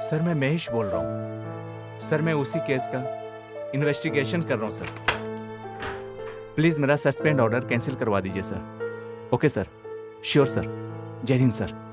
सर मैं महेश बोल रहा हूँ सर। मैं उसी केस का इन्वेस्टिगेशन कर रहा हूँ सर। प्लीज मेरा सस्पेंड ऑर्डर कैंसिल करवा दीजिए sir. Okay sir, sure sir. जय हिंद सर।